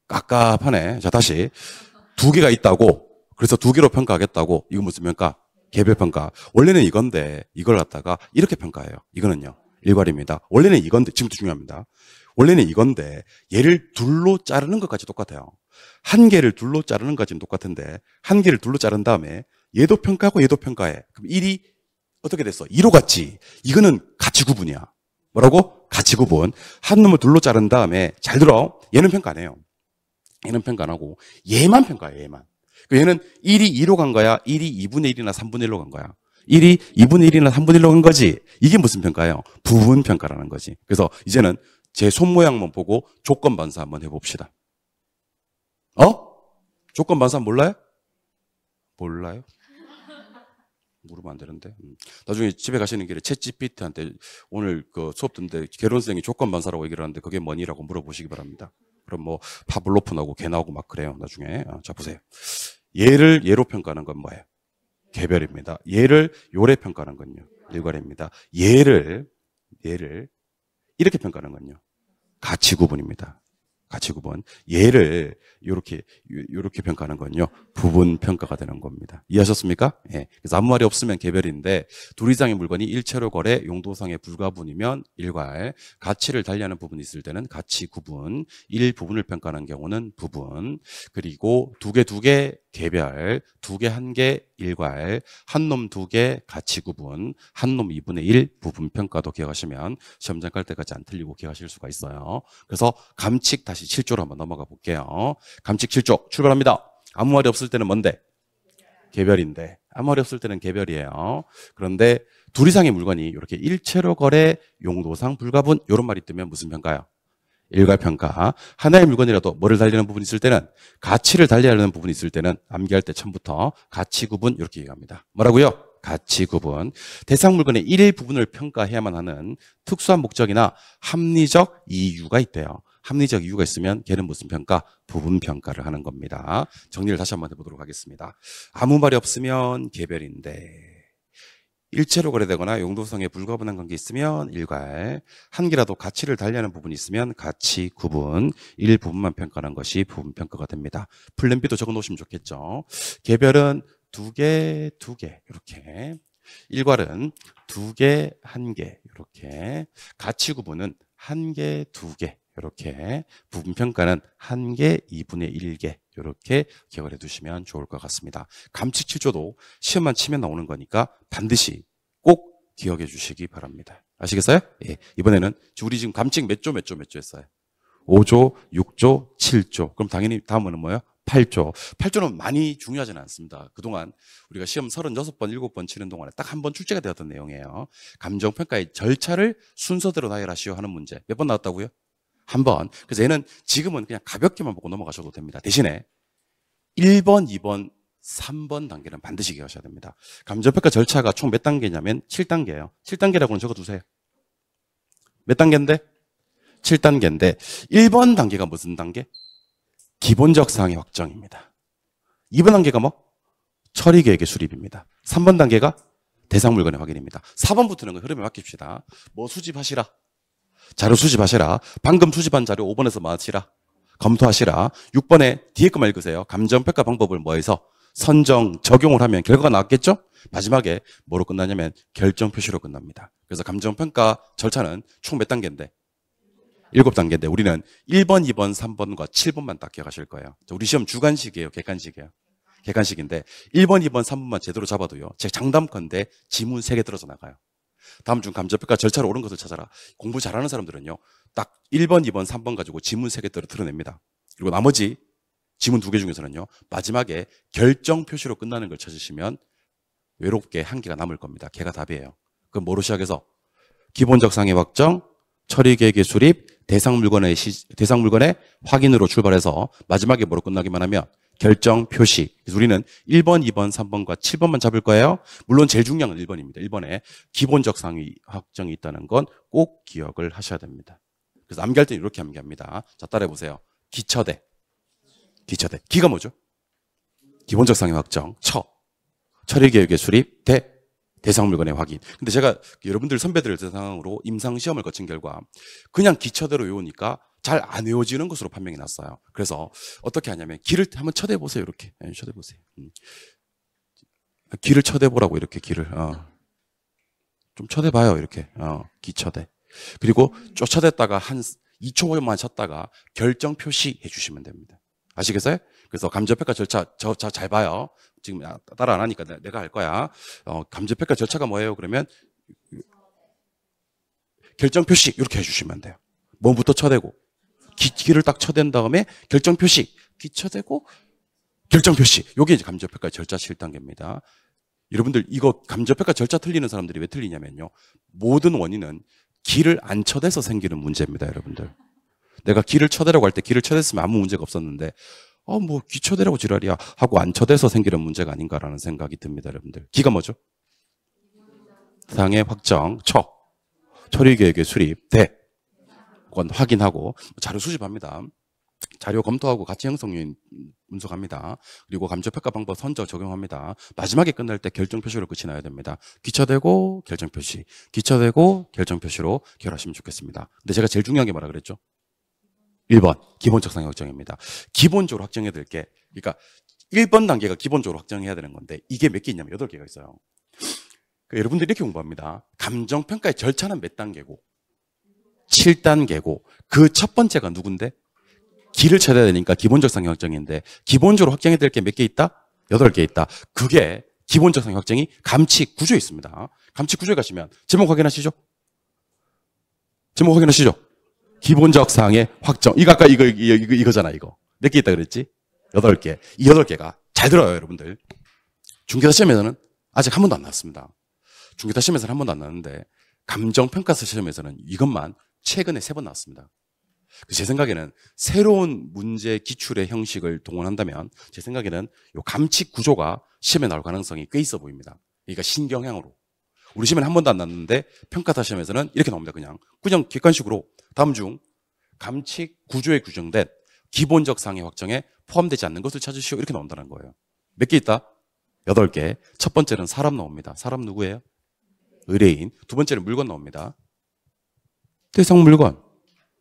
[SPEAKER 1] 깝깝하네. 자 다시 두 개가 있다고 그래서 두 개로 평가하겠다고 이거 무슨 평가? 개별 평가. 원래는 이건데 이걸 갖다가 이렇게 평가해요. 이거는요 일괄입니다. 원래는 이건데 지금도 중요합니다. 원래는 이건데 얘를 둘로 자르는 것까지 똑같아요. 한 개를 둘로 자르는 것까지는 똑같은데 한 개를 둘로 자른 다음에 얘도 평가하고 얘도 평가해. 그럼 1이 어떻게 됐어? 2로 갔지. 이거는 가치 구분이야. 뭐라고? 가치 구분. 한 놈을 둘로 자른 다음에 잘 들어. 얘는 평가 안 해요. 얘는 평가 안 하고 얘만 평가해. 얘만. 얘는 1이 2로 간 거야? 1이 2분의 1이나 3분의 1로 간 거야? 1이 2분의 1이나 3분의 1로 간 거지. 이게 무슨 평가예요? 부분 평가라는 거지. 그래서 이제는 제 손 모양만 보고 조건 반사 한번 해봅시다. 조건 반사 몰라요? 몰라요? 물으면 안 되는데. 나중에 집에 가시는 길에 챗GPT한테 오늘 그 수업 듣는데 개론 선생이 조건 반사라고 얘기를 하는데 그게 뭐니라고 물어보시기 바랍니다. 그럼 뭐 파블로프 나오고 개 나오고 막 그래요. 나중에. 자 보세요. 얘를 얘로 평가하는 건 뭐예요? 개별입니다. 얘를 요래 평가하는 건요. 일괄입니다. 얘를 이렇게 평가하는 건요. 가치 구분입니다. 가치 구분. 얘를 요렇게 평가하는 건요. 부분 평가가 되는 겁니다. 이해하셨습니까? 예. 그래서 아무 말이 없으면 개별인데 둘 이상의 물건이 일체로 거래 용도상의 불가분이면 일괄, 가치를 달리하는 부분이 있을 때는 가치 구분, 일부분을 평가하는 경우는 부분, 그리고 두 개 개별, 두 개 한 개 일괄, 한 놈 두 개 가치 구분, 한 놈 2분의 1 부분 평가도 기억하시면 시험장 갈 때까지 안 틀리고 기억하실 수가 있어요. 그래서 감칙 다시 7조로 한번 넘어가 볼게요. 감칙 7조 출발합니다. 아무 말이 없을 때는 뭔데? 개별인데 아무 말이 없을 때는 개별이에요. 그런데 둘 이상의 물건이 이렇게 일체로 거래 용도상 불가분 이런 말이 뜨면 무슨 평가요? 일괄평가. 하나의 물건이라도 뭐를 달리는 부분이 있을 때는 가치를 달리하려는 부분이 있을 때는 암기할 때 처음부터 가치 구분 이렇게 얘기합니다. 뭐라고요? 가치 구분. 대상 물건의 일부분을 평가해야만 하는 특수한 목적이나 합리적 이유가 있대요. 합리적 이유가 있으면 걔는 무슨 평가? 부분 평가를 하는 겁니다. 정리를 다시 한번 해보도록 하겠습니다. 아무 말이 없으면 개별인데 일체로 거래되거나 용도성에 불가분한 관계 있으면 일괄, 한 개라도 가치를 달리하는 부분이 있으면 가치 구분, 일부분만 평가하는 것이 부분 평가가 됩니다. 플랜 B도 적어 놓으시면 좋겠죠. 개별은 두 개 이렇게, 일괄은 두 개, 한 개 이렇게, 가치 구분은 한 개, 두 개 이렇게, 부분 평가는 한 개, 2분의 1개 이렇게 기억을 해두시면 좋을 것 같습니다. 감칙 7조도 시험만 치면 나오는 거니까 반드시 꼭 기억해 주시기 바랍니다. 아시겠어요? 예. 이번에는 우리 지금 감칙 몇 조 했어요? 5조, 6조, 7조. 그럼 당연히 다음은 뭐예요? 8조. 8조는 많이 중요하지는 않습니다. 그동안 우리가 시험 36번, 7번 치는 동안에 딱 한 번 출제가 되었던 내용이에요. 감정평가의 절차를 순서대로 나열하시오 하는 문제. 몇 번 나왔다고요? 한 번. 그래서 얘는 지금은 그냥 가볍게만 보고 넘어가셔도 됩니다. 대신에 1번, 2번, 3번 단계는 반드시 기억하셔야 됩니다. 감정평가 절차가 총 몇 단계냐면 7단계예요. 7단계라고는 적어두세요. 몇 단계인데? 7단계인데 1번 단계가 무슨 단계? 기본적 사항의 확정입니다. 2번 단계가 뭐? 처리계획의 수립입니다. 3번 단계가 대상 물건의 확인입니다. 4번부터는 그 흐름에 맡깁시다. 뭐 수집하시라. 자료 수집하시라. 방금 수집한 자료 5번에서 뭐 하시라. 검토하시라. 6번에 뒤에 거만 읽으세요. 감정평가 방법을 뭐 해서 선정, 적용을 하면 결과가 나왔겠죠? 마지막에 뭐로 끝나냐면 결정 표시로 끝납니다. 그래서 감정평가 절차는 총 몇 단계인데? 7단계인데 우리는 1번, 2번, 3번과 7번만 딱 기억하실 거예요. 우리 시험 주관식이에요, 객관식이에요? 객관식인데 1번, 2번, 3번만 제대로 잡아도요. 제 장담컨대 지문 3개 떨어져 나가요. 다음 중 감정평가 절차로 옳은 것을 찾아라. 공부 잘하는 사람들은요. 딱 1번, 2번, 3번 가지고 지문 3개 드러냅니다. 그리고 나머지 지문 2개 중에서는요. 마지막에 결정 표시로 끝나는 걸 찾으시면 외롭게 한 개가 남을 겁니다. 걔가 답이에요. 그럼 뭐로 시작해서 기본적 상해 확정, 처리 계획의 수립, 대상 물건의 확인으로 출발해서 마지막에 뭐로 끝나기만 하면 결정 표시. 그래서 우리는 1번, 2번, 3번과 7번만 잡을 거예요. 물론 제일 중요한 건 1번입니다. 1번에 기본적 상위 확정이 있다는 건 꼭 기억을 하셔야 됩니다. 그래서 암기할 때는 이렇게 암기합니다. 자, 따라해 보세요. 기처대. 기가 뭐죠? 기본적 상위 확정. 처리 계획의 수립. 대상 물건의 확인. 근데 제가 여러분들 선배들을 대상으로 임상시험을 거친 결과 그냥 기처대로 외우니까 잘 안 외워지는 것으로 판명이 났어요. 그래서 어떻게 하냐면 길을 한번 쳐대보세요. 이렇게. 쳐대보세요. 길을 쳐대보라고 이렇게 길을. 좀 쳐대봐요. 이렇게. 기쳐대. 그리고 쫓아댔다가 한 2초만 쳤다가 결정 표시 해주시면 됩니다. 아시겠어요? 그래서 감정평가 절차 잘 봐요. 지금 따라 안 하니까 내가 할 거야. 감정평가 절차가 뭐예요? 그러면 결정 표시 이렇게 해주시면 돼요. 뭐부터 쳐대고 기를 딱 쳐댄 다음에 결정 표시 기쳐대고 결정 표시. 요게 이제 감정평가 절차 7단계입니다. 여러분들 이거 감정평가 절차 틀리는 사람들이 왜 틀리냐면요. 모든 원인은 기를 안 쳐대서 생기는 문제입니다. 여러분들. 내가 기를 쳐대라고 할 때 기를 쳐댔으면 아무 문제가 없었는데 뭐 기 쳐대라고 지랄이야 하고 안 쳐대서 생기는 문제가 아닌가라는 생각이 듭니다. 여러분들. 기가 뭐죠? 상해 확정, 처리 계획의 수립, 건 확인하고 자료 수집합니다. 자료 검토하고 가치 형성 요인 분석합니다. 그리고 감정평가 방법 선적 적용합니다. 마지막에 끝날 때 결정 표시로 끝이 나야 됩니다. 기초되고 결정 표시, 기초되고 결정 표시로 결하시면 좋겠습니다. 근데 제가 제일 중요한 게 뭐라 그랬죠? 1번 기본적 상해 확정입니다. 기본적으로 확정해야 될 게, 그러니까 1번 단계가 기본적으로 확정해야 되는 건데 이게 몇 개 있냐면 8개가 있어요. 그러니까 여러분들이 이렇게 공부합니다. 감정평가의 절차는 몇 단계고 7단계고 그 첫 번째가 누군데? 기를 쳐야 되니까 기본적 상해 확정인데 기본적으로 확정해야 될 게 몇 개 있다? 8개 있다. 그게 기본적 상해 확정이 감치 구조에 있습니다. 감치 구조에 가시면 제목 확인하시죠? 제목 확인하시죠? 기본적 상해 확정. 이거 아까 이거잖아, 이거. 몇 개 있다 그랬지? 8개. 이 8개가 잘 들어요, 여러분들. 중개사 시험에서는 아직 한 번도 안 나왔습니다. 중개사 시험에서는 한 번도 안 나왔는데 감정평가서 시험에서는 이것만 최근에 3번 나왔습니다. 제 생각에는 새로운 문제 기출의 형식을 동원한다면 제 생각에는 이 감칙 구조가 시험에 나올 가능성이 꽤 있어 보입니다. 그러니까 신경향으로. 우리 시험에는 한 번도 안 났는데 평가타 시험에서는 이렇게 나옵니다. 그냥 객관식으로 다음 중 감칙 구조에 규정된 기본적 상해 확정에 포함되지 않는 것을 찾으시오. 이렇게 나온다는 거예요. 몇 개 있다? 8개. 첫 번째는 사람 나옵니다. 사람 누구예요? 의뢰인. 두 번째는 물건 나옵니다. 대상 물건.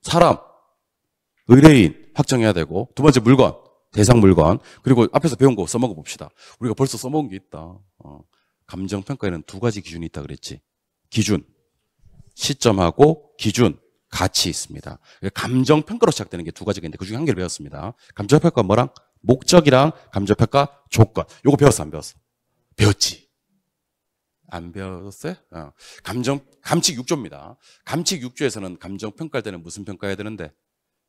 [SPEAKER 1] 사람. 의뢰인 확정해야 되고, 두 번째 물건, 대상 물건. 그리고 앞에서 배운 거 써먹어 봅시다. 우리가 벌써 써먹은 게 있다. 감정평가에는 2가지 기준이 있다 그랬지. 기준, 시점하고 기준, 가치 있습니다. 감정평가로 시작되는 게 2가지가 있는데 그중에 한 개를 배웠습니다. 감정평가 뭐랑? 목적이랑 감정평가 조건. 요거 배웠어, 안 배웠어? 배웠지. 안 배웠어요? 감칙 6조입니다. 감칙 6조에서는 감정평가할 때는 무슨 평가해야 되는데?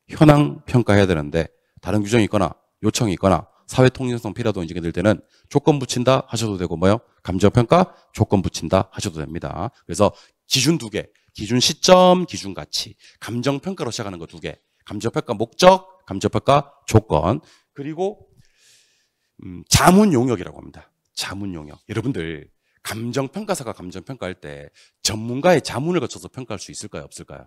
[SPEAKER 1] 현황 평가해야 되는데 다른 규정이 있거나 요청이 있거나 사회 통념성 필요도 인정이 될 때는 조건 붙인다 하셔도 되고 뭐요? 감정평가 조건 붙인다 하셔도 됩니다. 그래서 기준 2개, 기준 시점, 기준 가치, 감정평가로 시작하는 거 2개, 감정평가 목적, 감정평가 조건, 그리고 자문 용역이라고 합니다. 자문 용역. 여러분들 감정평가사가 감정평가할 때 전문가의 자문을 거쳐서 평가할 수 있을까요? 없을까요?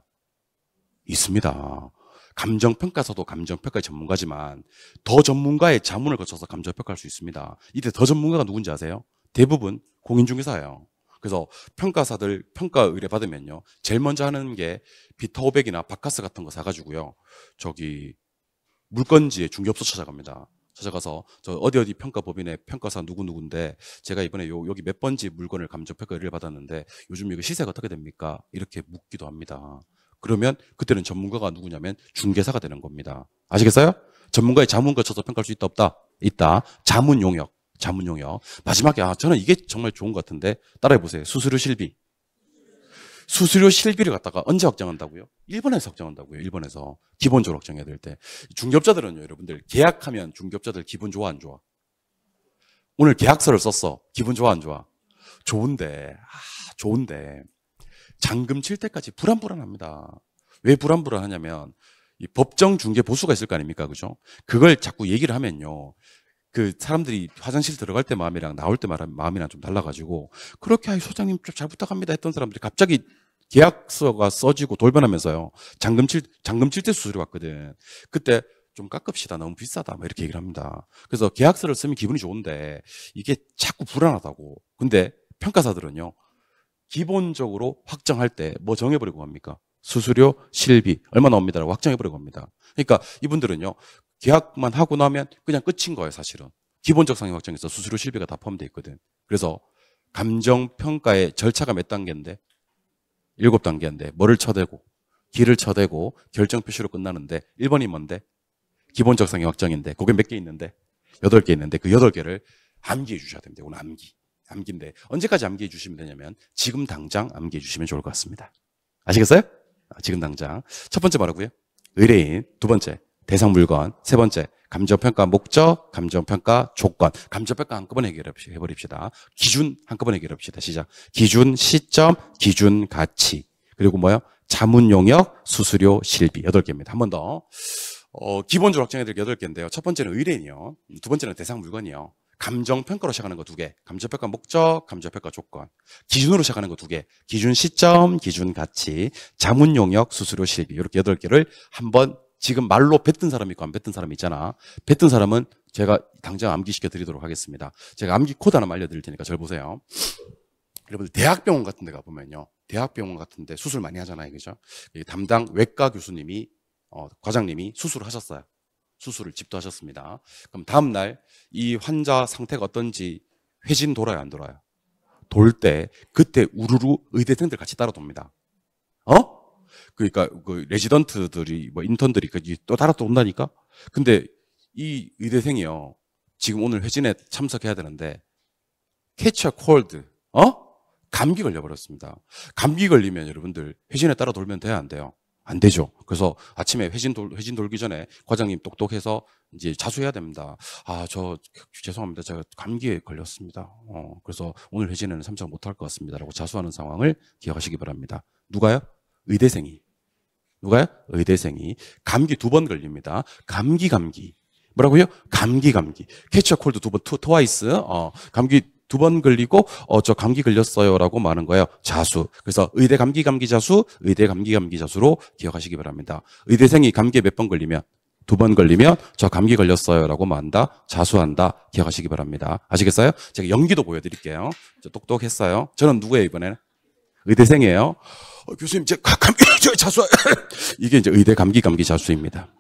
[SPEAKER 1] 있습니다. 감정평가사도 감정평가의 전문가지만 더 전문가의 자문을 거쳐서 감정평가할 수 있습니다. 이때 더 전문가가 누군지 아세요? 대부분 공인중개사예요. 그래서 평가사들 평가 의뢰 받으면요, 제일 먼저 하는 게 비타500이나 바카스 같은 거 사가지고요, 저기 물건지에 중개업소 찾아갑니다. 찾아가서 저 어디 평가법인의 평가사 누구누구인데 제가 이번에 여기 몇 번지 물건을 감정평가 의뢰를 받았는데 요즘 이거 시세가 어떻게 됩니까? 이렇게 묻기도 합니다. 그러면 그때는 전문가가 누구냐면 중개사가 되는 겁니다. 아시겠어요? 전문가의 자문 거쳐서 평가할 수 있다 없다? 있다. 자문 용역. 자문 용역. 마지막에 저는 이게 정말 좋은 것 같은데 따라해 보세요. 수수료 실비. 수수료 실비를 갖다가 언제 확정한다고요? 1번에서 확정한다고요. 1번에서. 기본적으로 확정해야 될 때. 중개업자들은요, 여러분들 계약하면 중개업자들 기분 좋아 안 좋아? 오늘 계약서를 썼어. 기분 좋아 안 좋아? 좋은데 잔금 칠 때까지 불안합니다. 왜 불안하냐면 이 법정 중개 보수가 있을 거 아닙니까? 그죠? 그걸 자꾸 얘기를 하면요. 그 사람들이 화장실 들어갈 때 마음이랑 나올 때 마음이랑 좀 달라가지고 그렇게 소장님 좀 잘 부탁합니다 했던 사람들이 갑자기 계약서가 써지고 돌변하면서요. 잔금 칠 때 수수료 받거든. 그때 좀 깎읍시다. 너무 비싸다. 뭐 이렇게 얘기를 합니다. 그래서 계약서를 쓰면 기분이 좋은데 이게 자꾸 불안하다고. 근데 평가사들은요. 기본적으로 확정할 때 뭐 정해버리고 갑니까? 수수료, 실비 얼마 나옵니다라고 확정해버리고 갑니다. 그러니까 이분들은요. 계약만 하고 나면 그냥 끝인 거예요. 사실은. 기본적 상위 확정에서 수수료, 실비가 다 포함되어 있거든. 그래서 감정평가의 절차가 몇 단계인데? 7단계인데 뭐를 쳐대고 기를 쳐대고 결정 표시로 끝나는데 1번이 뭔데? 기본적 상위 확정인데 그게 몇 개 있는데? 8개 있는데 그 8개를 암기해 주셔야 됩니다. 오늘 암기인데 언제까지 암기해 주시면 되냐면 지금 당장 암기해 주시면 좋을 것 같습니다. 아시겠어요? 지금 당장. 첫 번째 뭐라고요? 의뢰인. 두 번째 대상 물건. 세 번째 감정평가 목적, 감정평가 조건. 감정평가 한꺼번에 해버립시다. 기준 한꺼번에 해결합시다. 시작. 기준 시점, 기준 가치. 그리고 뭐요? 자문 용역, 수수료, 실비. 8개입니다. 한 번 더. 기본적으로 확정해야 될 게 8개인데요. 첫 번째는 의뢰인이요. 두 번째는 대상 물건이요. 감정평가로 시작하는 거 2개. 감정평가 목적, 감정평가 조건. 기준으로 시작하는 거 2개. 기준 시점, 기준 가치, 자문 용역, 수수료, 실비. 이렇게 8개를 한번 지금 말로 뱉은 사람이 있고 안 뱉은 사람이 있잖아. 뱉은 사람은 제가 당장 암기시켜 드리도록 하겠습니다. 제가 암기 코드 하나 알려드릴 테니까 절 보세요. 여러분들 대학병원 같은 데 가보면요. 대학병원 같은 데 수술 많이 하잖아요. 그죠? 담당 외과 교수님이 과장님이 수술을 하셨어요. 수술을 집도하셨습니다. 그럼 다음날 이 환자 상태가 어떤지 회진 돌아요, 안 돌아요? 돌 때 그때 우르르 의대생들 같이 따라 돕니다. 그러니까 그 레지던트들이 뭐 인턴들이 또 따라 돈다니까. 근데 이 의대생이요. 지금 오늘 회진에 참석해야 되는데 캐치 어 콜드. 감기 걸려버렸습니다. 감기 걸리면 여러분들 회진에 따라 돌면 돼요, 안 돼요? 안 되죠. 그래서 아침에 회진 돌기 전에 과장님 똑똑해서 이제 자수해야 됩니다. 저 죄송합니다. 제가 감기에 걸렸습니다. 그래서 오늘 회진에는 참석 못할 것 같습니다라고 자수하는 상황을 기억하시기 바랍니다. 누가요? 의대생이. 누가요? 의대생이. 감기 2번 걸립니다. 감기. 뭐라고요? 감기. 캐치 어 콜드 2번, 트와이스. 감기 2번 걸리고 저 감기 걸렸어요라고 말하는 거예요. 자수. 그래서 의대 감기 자수, 의대 감기 자수로 기억하시기 바랍니다. 의대생이 감기에 몇 번 걸리면 2번 걸리면 저 감기 걸렸어요라고 말한다. 자수한다. 기억하시기 바랍니다. 아시겠어요? 제가 연기도 보여드릴게요. 저 똑똑했어요. 저는 누구예요 이번에는? 의대생이에요. 교수님 제 감기 자수. 이게 이제 의대 감기 자수입니다.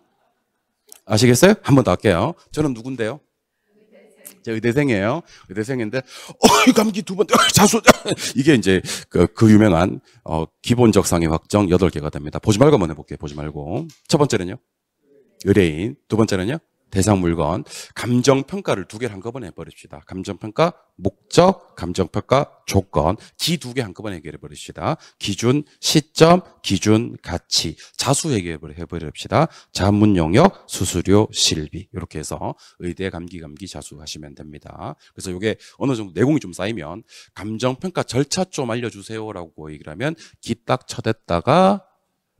[SPEAKER 1] 아시겠어요? 한 번 더 할게요. 저는 누군데요? 의대생이에요. 의대생인데, 감기 2번, 자수. 이게 이제 그 유명한, 기본적 상위 확정 8개가 됩니다. 보지 말고 한번 해볼게요. 보지 말고. 첫 번째는요? 의뢰인. 두 번째는요? 대상 물건. 감정평가를 2개를 한꺼번에 해버립시다. 감정평가 목적, 감정평가 조건. 기 2개 한꺼번에 해결해버립시다. 기준, 시점, 기준, 가치. 자수 해결해버립시다. 자문 용역, 수수료, 실비. 이렇게 해서 의대 감기 자수 하시면 됩니다. 그래서 이게 어느 정도 내공이 좀 쌓이면 감정평가 절차 좀 알려주세요라고 얘기를 하면 기 딱 쳐댔다가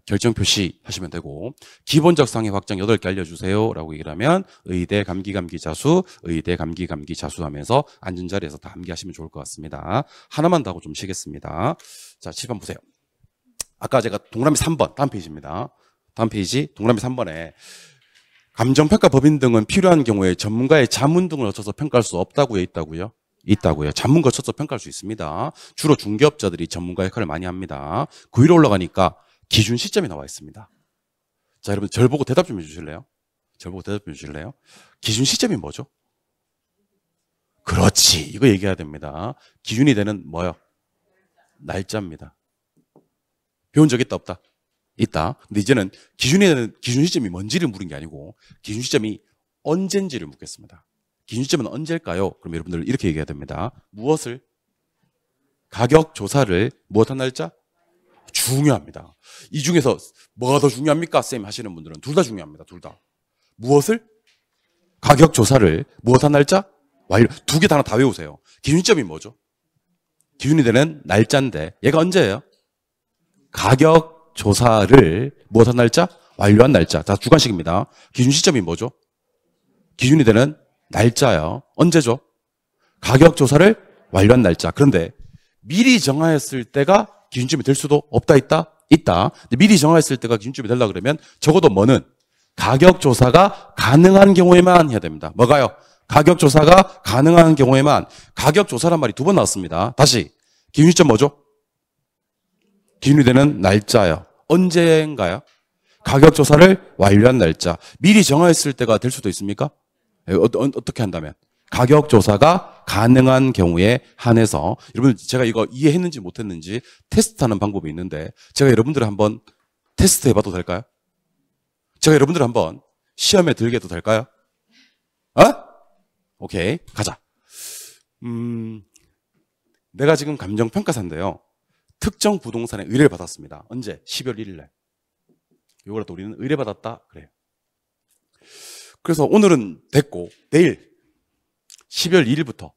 [SPEAKER 1] 결정 표시 하시면 되고, 기본적 상위 확정 8개 알려주세요 라고 얘기를 하면 의대 감기 자수, 의대 감기 자수 하면서 앉은 자리에서 다 암기하시면 좋을 것 같습니다. 하나만 더 하고 좀 쉬겠습니다. 자, 7번 보세요. 아까 제가 동그라미 3번 다음 페이지입니다. 다음 페이지 동그라미 3번에 감정평가 법인 등은 필요한 경우에 전문가의 자문 등을 거쳐서 평가할 수 없다고 있다고요? 있다고요. 자문 거쳐서 평가할 수 있습니다. 주로 중개업자들이 전문가 역할을 많이 합니다. 그 위로 올라가니까 기준 시점이 나와 있습니다. 자, 여러분 절 보고 대답 좀 해주실래요? 기준 시점이 뭐죠? 그렇지. 이거 얘기해야 됩니다. 기준이 되는 뭐요? 날짜입니다. 배운 적 있다 없다? 있다. 근데 이제는 기준 시점이 뭔지를 물은 게 아니고 기준 시점이 언젠지를 묻겠습니다. 기준 시점은 언제일까요? 그럼 여러분들 이렇게 얘기해야 됩니다. 무엇을? 가격 조사를 무엇한 날짜? 중요합니다. 이 중에서 뭐가 더 중요합니까? 쌤 하시는 분들은 둘 다 중요합니다. 둘 다. 무엇을? 가격 조사를 무엇한 날짜? 완료. 두 개 단어 다 외우세요. 기준점이 뭐죠? 기준이 되는 날짜인데 얘가 언제예요? 가격 조사를 무엇한 날짜? 완료한 날짜. 자, 주관식입니다. 기준 시점이 뭐죠? 기준이 되는 날짜요. 언제죠? 가격 조사를 완료한 날짜. 그런데 미리 정하였을 때가 기준점이 될 수도 없다, 있다? 있다. 근데 미리 정하였을 때가 기준점이 되려고 그러면 적어도 뭐는 가격 조사가 가능한 경우에만 해야 됩니다. 뭐가요? 가격 조사가 가능한 경우에만. 가격 조사란 말이 두 번 나왔습니다. 다시. 기준 시점 뭐죠? 기준이 되는 날짜요. 언제인가요? 가격 조사를 완료한 날짜. 미리 정하였을 때가 될 수도 있습니까? 어떻게 한다면? 가격 조사가 가능한 경우에 한해서 여러분 제가 이거 이해했는지 못했는지 테스트하는 방법이 있는데 제가 여러분들을 한번 테스트 해봐도 될까요? 제가 여러분들 한번 시험에 들게 해도 될까요? 오케이, 가자. 내가 지금 감정평가사인데요. 특정 부동산에 의뢰를 받았습니다. 언제? 12월 1일 날. 요거라도 우리는 의뢰받았다 그래요. 그래서 오늘은 됐고 내일 12월 2일부터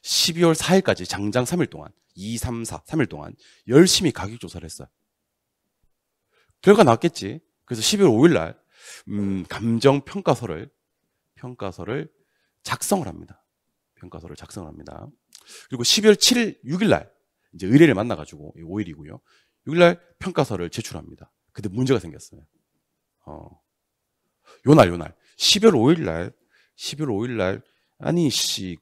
[SPEAKER 1] 12월 4일까지 장장 3일 동안 2, 3, 4, 3일 동안 열심히 가격 조사를 했어요. 결과 나왔겠지. 그래서 12월 5일 날 감정평가서를 작성을 합니다. 평가서를 작성을 합니다. 그리고 12월 7일, 6일 날 이제 의뢰를 만나가지고 5일이고요. 6일 날 평가서를 제출합니다. 근데 문제가 생겼어요. 요날 12월 5일 날 아니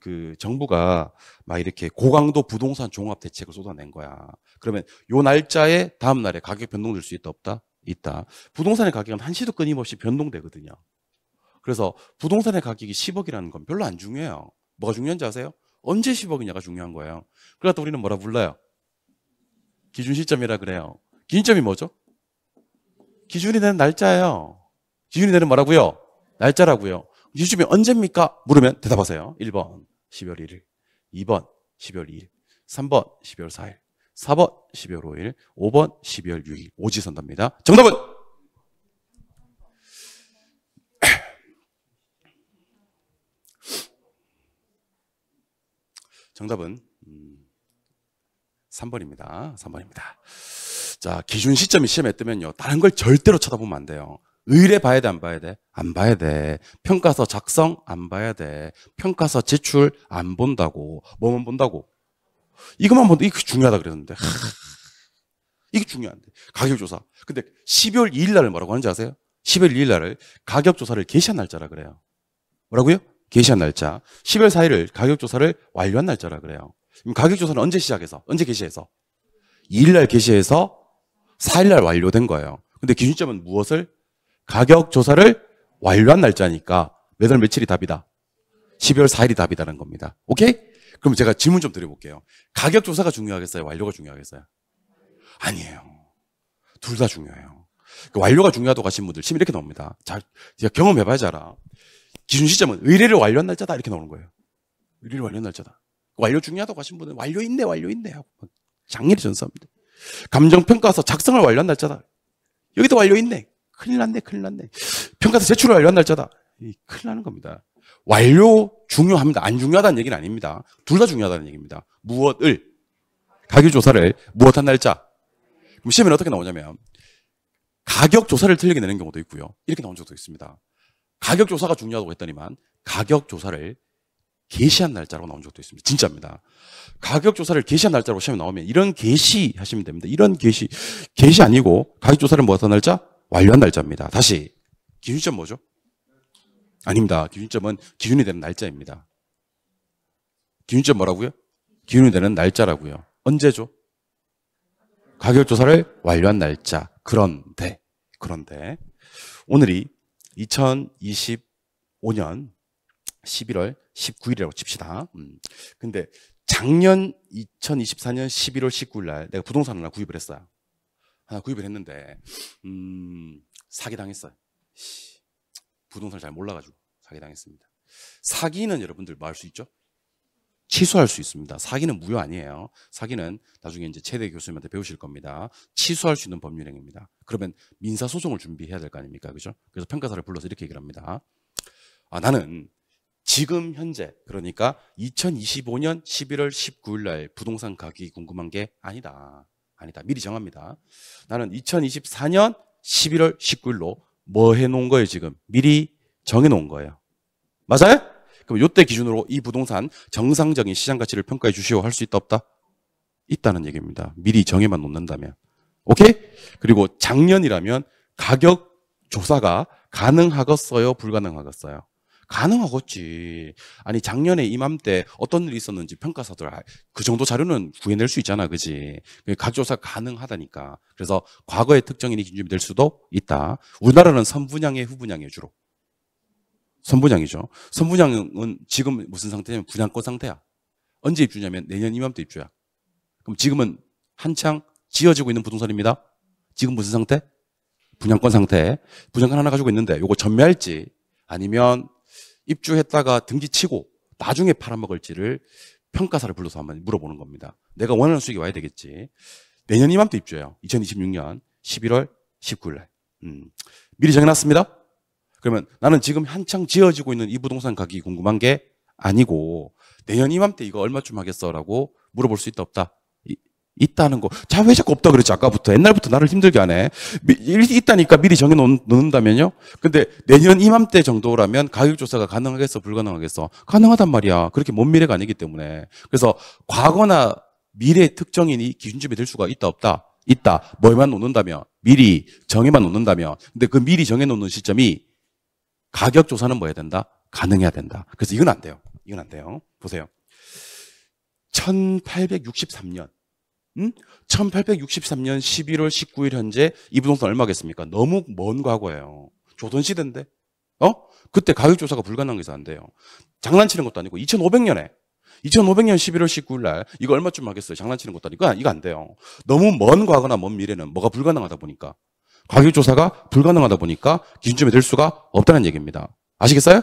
[SPEAKER 1] 그 정부가 막 이렇게 고강도 부동산 종합 대책을 쏟아낸 거야. 그러면 요 날짜에 다음 날에 가격 변동될 수 있다 없다? 있다. 부동산의 가격은 한시도 끊임없이 변동되거든요. 그래서 부동산의 가격이 10억이라는 건 별로 안 중요해요. 뭐가 중요한지 아세요? 언제 10억이냐가 중요한 거예요. 그러다 우리는 뭐라 불러요? 기준 시점이라 그래요. 기준점이 뭐죠? 기준이 되는 날짜예요. 기준이 되는 뭐라고요? 날짜라고요. 기준점이 언제입니까? 물으면 대답하세요. 1번 12월 1일, 2번 12월 2일, 3번 12월 4일, 4번 12월 5일, 5번 12월 6일. 오지선답니다. 정답은? 정답은 3번입니다. 3번입니다. 자, 기준 시점이 시험에 뜨면요. 다른 걸 절대로 쳐다보면 안 돼요. 의뢰 봐야 돼, 안 봐야 돼? 안 봐야 돼. 평가서 작성 안 봐야 돼. 평가서 제출 안 본다고. 뭐만 본다고? 이것만 본다. 이거 중요하다 그랬는데. 이게 중요한데. 가격조사. 근데 12월 2일 날을 뭐라고 하는지 아세요? 12월 2일 날을 가격조사를 개시한 날짜라 그래요. 뭐라고요? 개시한 날짜. 12월 4일을 가격조사를 완료한 날짜라 그래요. 그럼 가격조사는 언제 시작해서? 언제 개시해서? 2일 날 개시해서 4일 날 완료된 거예요. 근데 기준점은 무엇을? 가격조사를 완료한 날짜니까 몇 월 며칠이 답이다? 12월 4일이 답이다는 겁니다. 오케이? 그럼 제가 질문 좀 드려볼게요. 가격조사가 중요하겠어요? 완료가 중요하겠어요? 아니에요. 둘 다 중요해요. 완료가 중요하다고 하신 분들 지금 이렇게 나옵니다. 자, 제가 경험해봐야지 알아. 기준 시점은 의뢰를 완료한 날짜다 이렇게 나오는 거예요. 의뢰를 완료한 날짜다. 완료 중요하다고 하신 분은 완료 있네 하고 장렬히 전수합니다. 감정평가서 작성을 완료한 날짜다. 여기도 완료 있네. 큰일 났네. 평가서 제출을 완료한 날짜다. 큰일 나는 겁니다. 완료 중요합니다. 안 중요하다는 얘기는 아닙니다. 둘 다 중요하다는 얘기입니다. 무엇을? 가격조사를 무엇한 날짜? 그럼 시험에는 어떻게 나오냐면 가격조사를 틀리게 내는 경우도 있고요. 이렇게 나온 적도 있습니다. 가격조사가 중요하다고 했더니만 가격조사를 개시한 날짜라고 나온 적도 있습니다. 진짜입니다. 가격조사를 개시한 날짜로 시험에 나오면 이런 개시 하시면 됩니다. 이런 개시 아니고 가격조사를 무엇한 날짜? 완료한 날짜입니다. 다시 기준점 뭐죠? 아닙니다. 기준점은 기준이 되는 날짜입니다. 기준점 뭐라고요? 기준이 되는 날짜라고요. 언제죠? 가격조사를 완료한 날짜. 그런데 오늘이 2025년 11월 19일이라고 칩시다. 근데 작년 2024년 11월 19일 날 내가 부동산을 하나 구입을 했어요. 하나 구입을 했는데 사기당했어요. 부동산을 잘 몰라가지고 사기당했습니다. 사기는 여러분들 뭐 할 수 있죠? 취소할 수 있습니다. 사기는 무효 아니에요. 사기는 나중에 이제 최대 교수님한테 배우실 겁니다. 취소할 수 있는 법률행위입니다. 그러면 민사소송을 준비해야 될 거 아닙니까? 그죠? 그래서 평가사를 불러서 이렇게 얘기를 합니다. 나는 지금 현재, 그러니까 2025년 11월 19일 날 부동산 가격이 궁금한 게 아니다. 미리 정합니다. 나는 2024년 11월 19일로 뭐 해놓은 거예요, 지금? 미리 정해놓은 거예요. 맞아요? 그럼 이때 기준으로 이 부동산 정상적인 시장 가치를 평가해 주시오 할 수 있다, 없다? 있다는 얘기입니다. 미리 정해만 놓는다면. 오케이? 그리고 작년이라면 가격 조사가 가능하겠어요, 불가능하겠어요? 가능하겠지. 아니 작년에 이맘때 어떤 일이 있었는지 평가사들 그 정도 자료는 구해낼 수 있잖아, 그지? 가격조사 가능하다니까. 그래서 과거의 특정인이 기준이 될 수도 있다. 우리나라는 선분양에 후분양에 주로. 선분양이죠. 선분양은 지금 무슨 상태냐면 분양권 상태야. 언제 입주냐면 내년 이맘때 입주야. 그럼 지금은 한창 지어지고 있는 부동산입니다. 지금 무슨 상태? 분양권 상태. 분양권 하나 가지고 있는데 요거 전매할지 아니면 입주했다가 등기치고 나중에 팔아먹을지를 평가사를 불러서 한번 물어보는 겁니다. 내가 원하는 수익이 와야 되겠지. 내년 이맘때 입주해요. 2026년 11월 19일 날. 미리 정해놨습니다. 그러면 나는 지금 한창 지어지고 있는 이 부동산 가격이 궁금한 게 아니고 내년 이맘때 이거 얼마쯤 하겠어라고 물어볼 수 있다, 없다? 있다는 거. 자, 왜 자꾸 없다 그랬지? 아까부터. 옛날부터 나를 힘들게 하네. 있다니까 미리 정해놓는다면요? 근데 내년 이맘때 정도라면 가격조사가 가능하겠어? 불가능하겠어? 가능하단 말이야. 그렇게 먼 미래가 아니기 때문에. 그래서 과거나 미래 특정인이 기준점이 될 수가 있다, 없다? 있다. 뭐에만 놓는다면? 미리 정해만 놓는다면. 근데 그 미리 정해놓는 시점이 가격조사는 뭐 해야 된다? 가능해야 된다. 그래서 이건 안 돼요. 이건 안 돼요. 보세요. 1863년. 1863년 11월 19일 현재 이 부동산 얼마겠습니까? 너무 먼 과거예요. 조선시대인데? 그때 가격조사가 불가능해서 안 돼요. 장난치는 것도 아니고 2500년 11월 19일 날 이거 얼마쯤 하겠어요? 장난치는 것도 아니고 이거 안 돼요. 너무 먼 과거나 먼 미래는 뭐가 불가능하다 보니까 가격조사가 불가능하다 보니까 기준점이 될 수가 없다는 얘기입니다. 아시겠어요?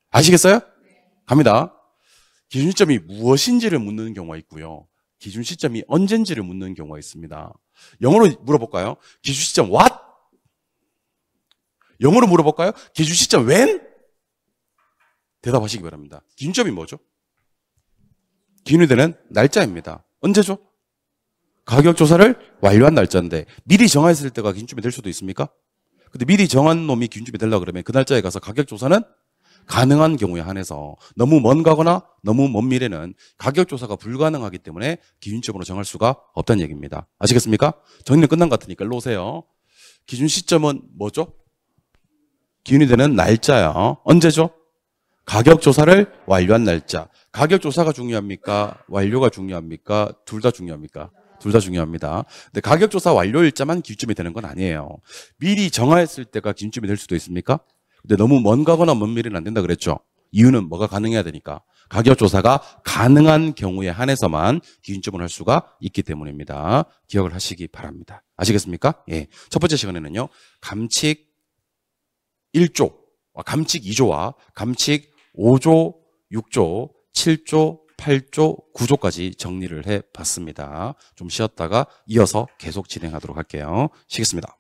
[SPEAKER 1] 아시겠어요? 갑니다. 기준 시점이 무엇인지를 묻는 경우가 있고요. 기준 시점이 언젠지를 묻는 경우가 있습니다. 영어로 물어볼까요? 기준 시점 what? 영어로 물어볼까요? 기준 시점 when? 대답하시기 바랍니다. 기준점이 뭐죠? 기준이 되는 날짜입니다. 언제죠? 가격조사를 완료한 날짜인데 미리 정했을 때가 기준점이 될 수도 있습니까? 근데 미리 정한 놈이 기준점이 되려고 그러면 그 날짜에 가서 가격조사는 가능한 경우에 한해서 너무 먼 가거나 너무 먼 미래는 가격조사가 불가능하기 때문에 기준점으로 정할 수가 없다는 얘기입니다. 아시겠습니까? 정리는 끝난 것 같으니까 일로 오세요. 기준 시점은 뭐죠? 기준이 되는 날짜야. 언제죠? 가격조사를 완료한 날짜. 가격조사가 중요합니까? 완료가 중요합니까? 둘 다 중요합니까? 둘 다 중요합니다. 근데 가격조사 완료일자만 기준점이 되는 건 아니에요. 미리 정하였을 때가 기준점이 될 수도 있습니까? 근데 너무 먼 가거나 먼 미래는 안 된다 그랬죠. 이유는 뭐가 가능해야 되니까. 가격조사가 가능한 경우에 한해서만 기준점을 할 수가 있기 때문입니다. 기억을 하시기 바랍니다. 아시겠습니까? 예. 첫 번째 시간에는요. 감칙 1조, 감칙 2조와 감칙 5조, 6조, 7조, 8조, 9조까지 정리를 해봤습니다. 좀 쉬었다가 이어서 계속 진행하도록 할게요. 쉬겠습니다.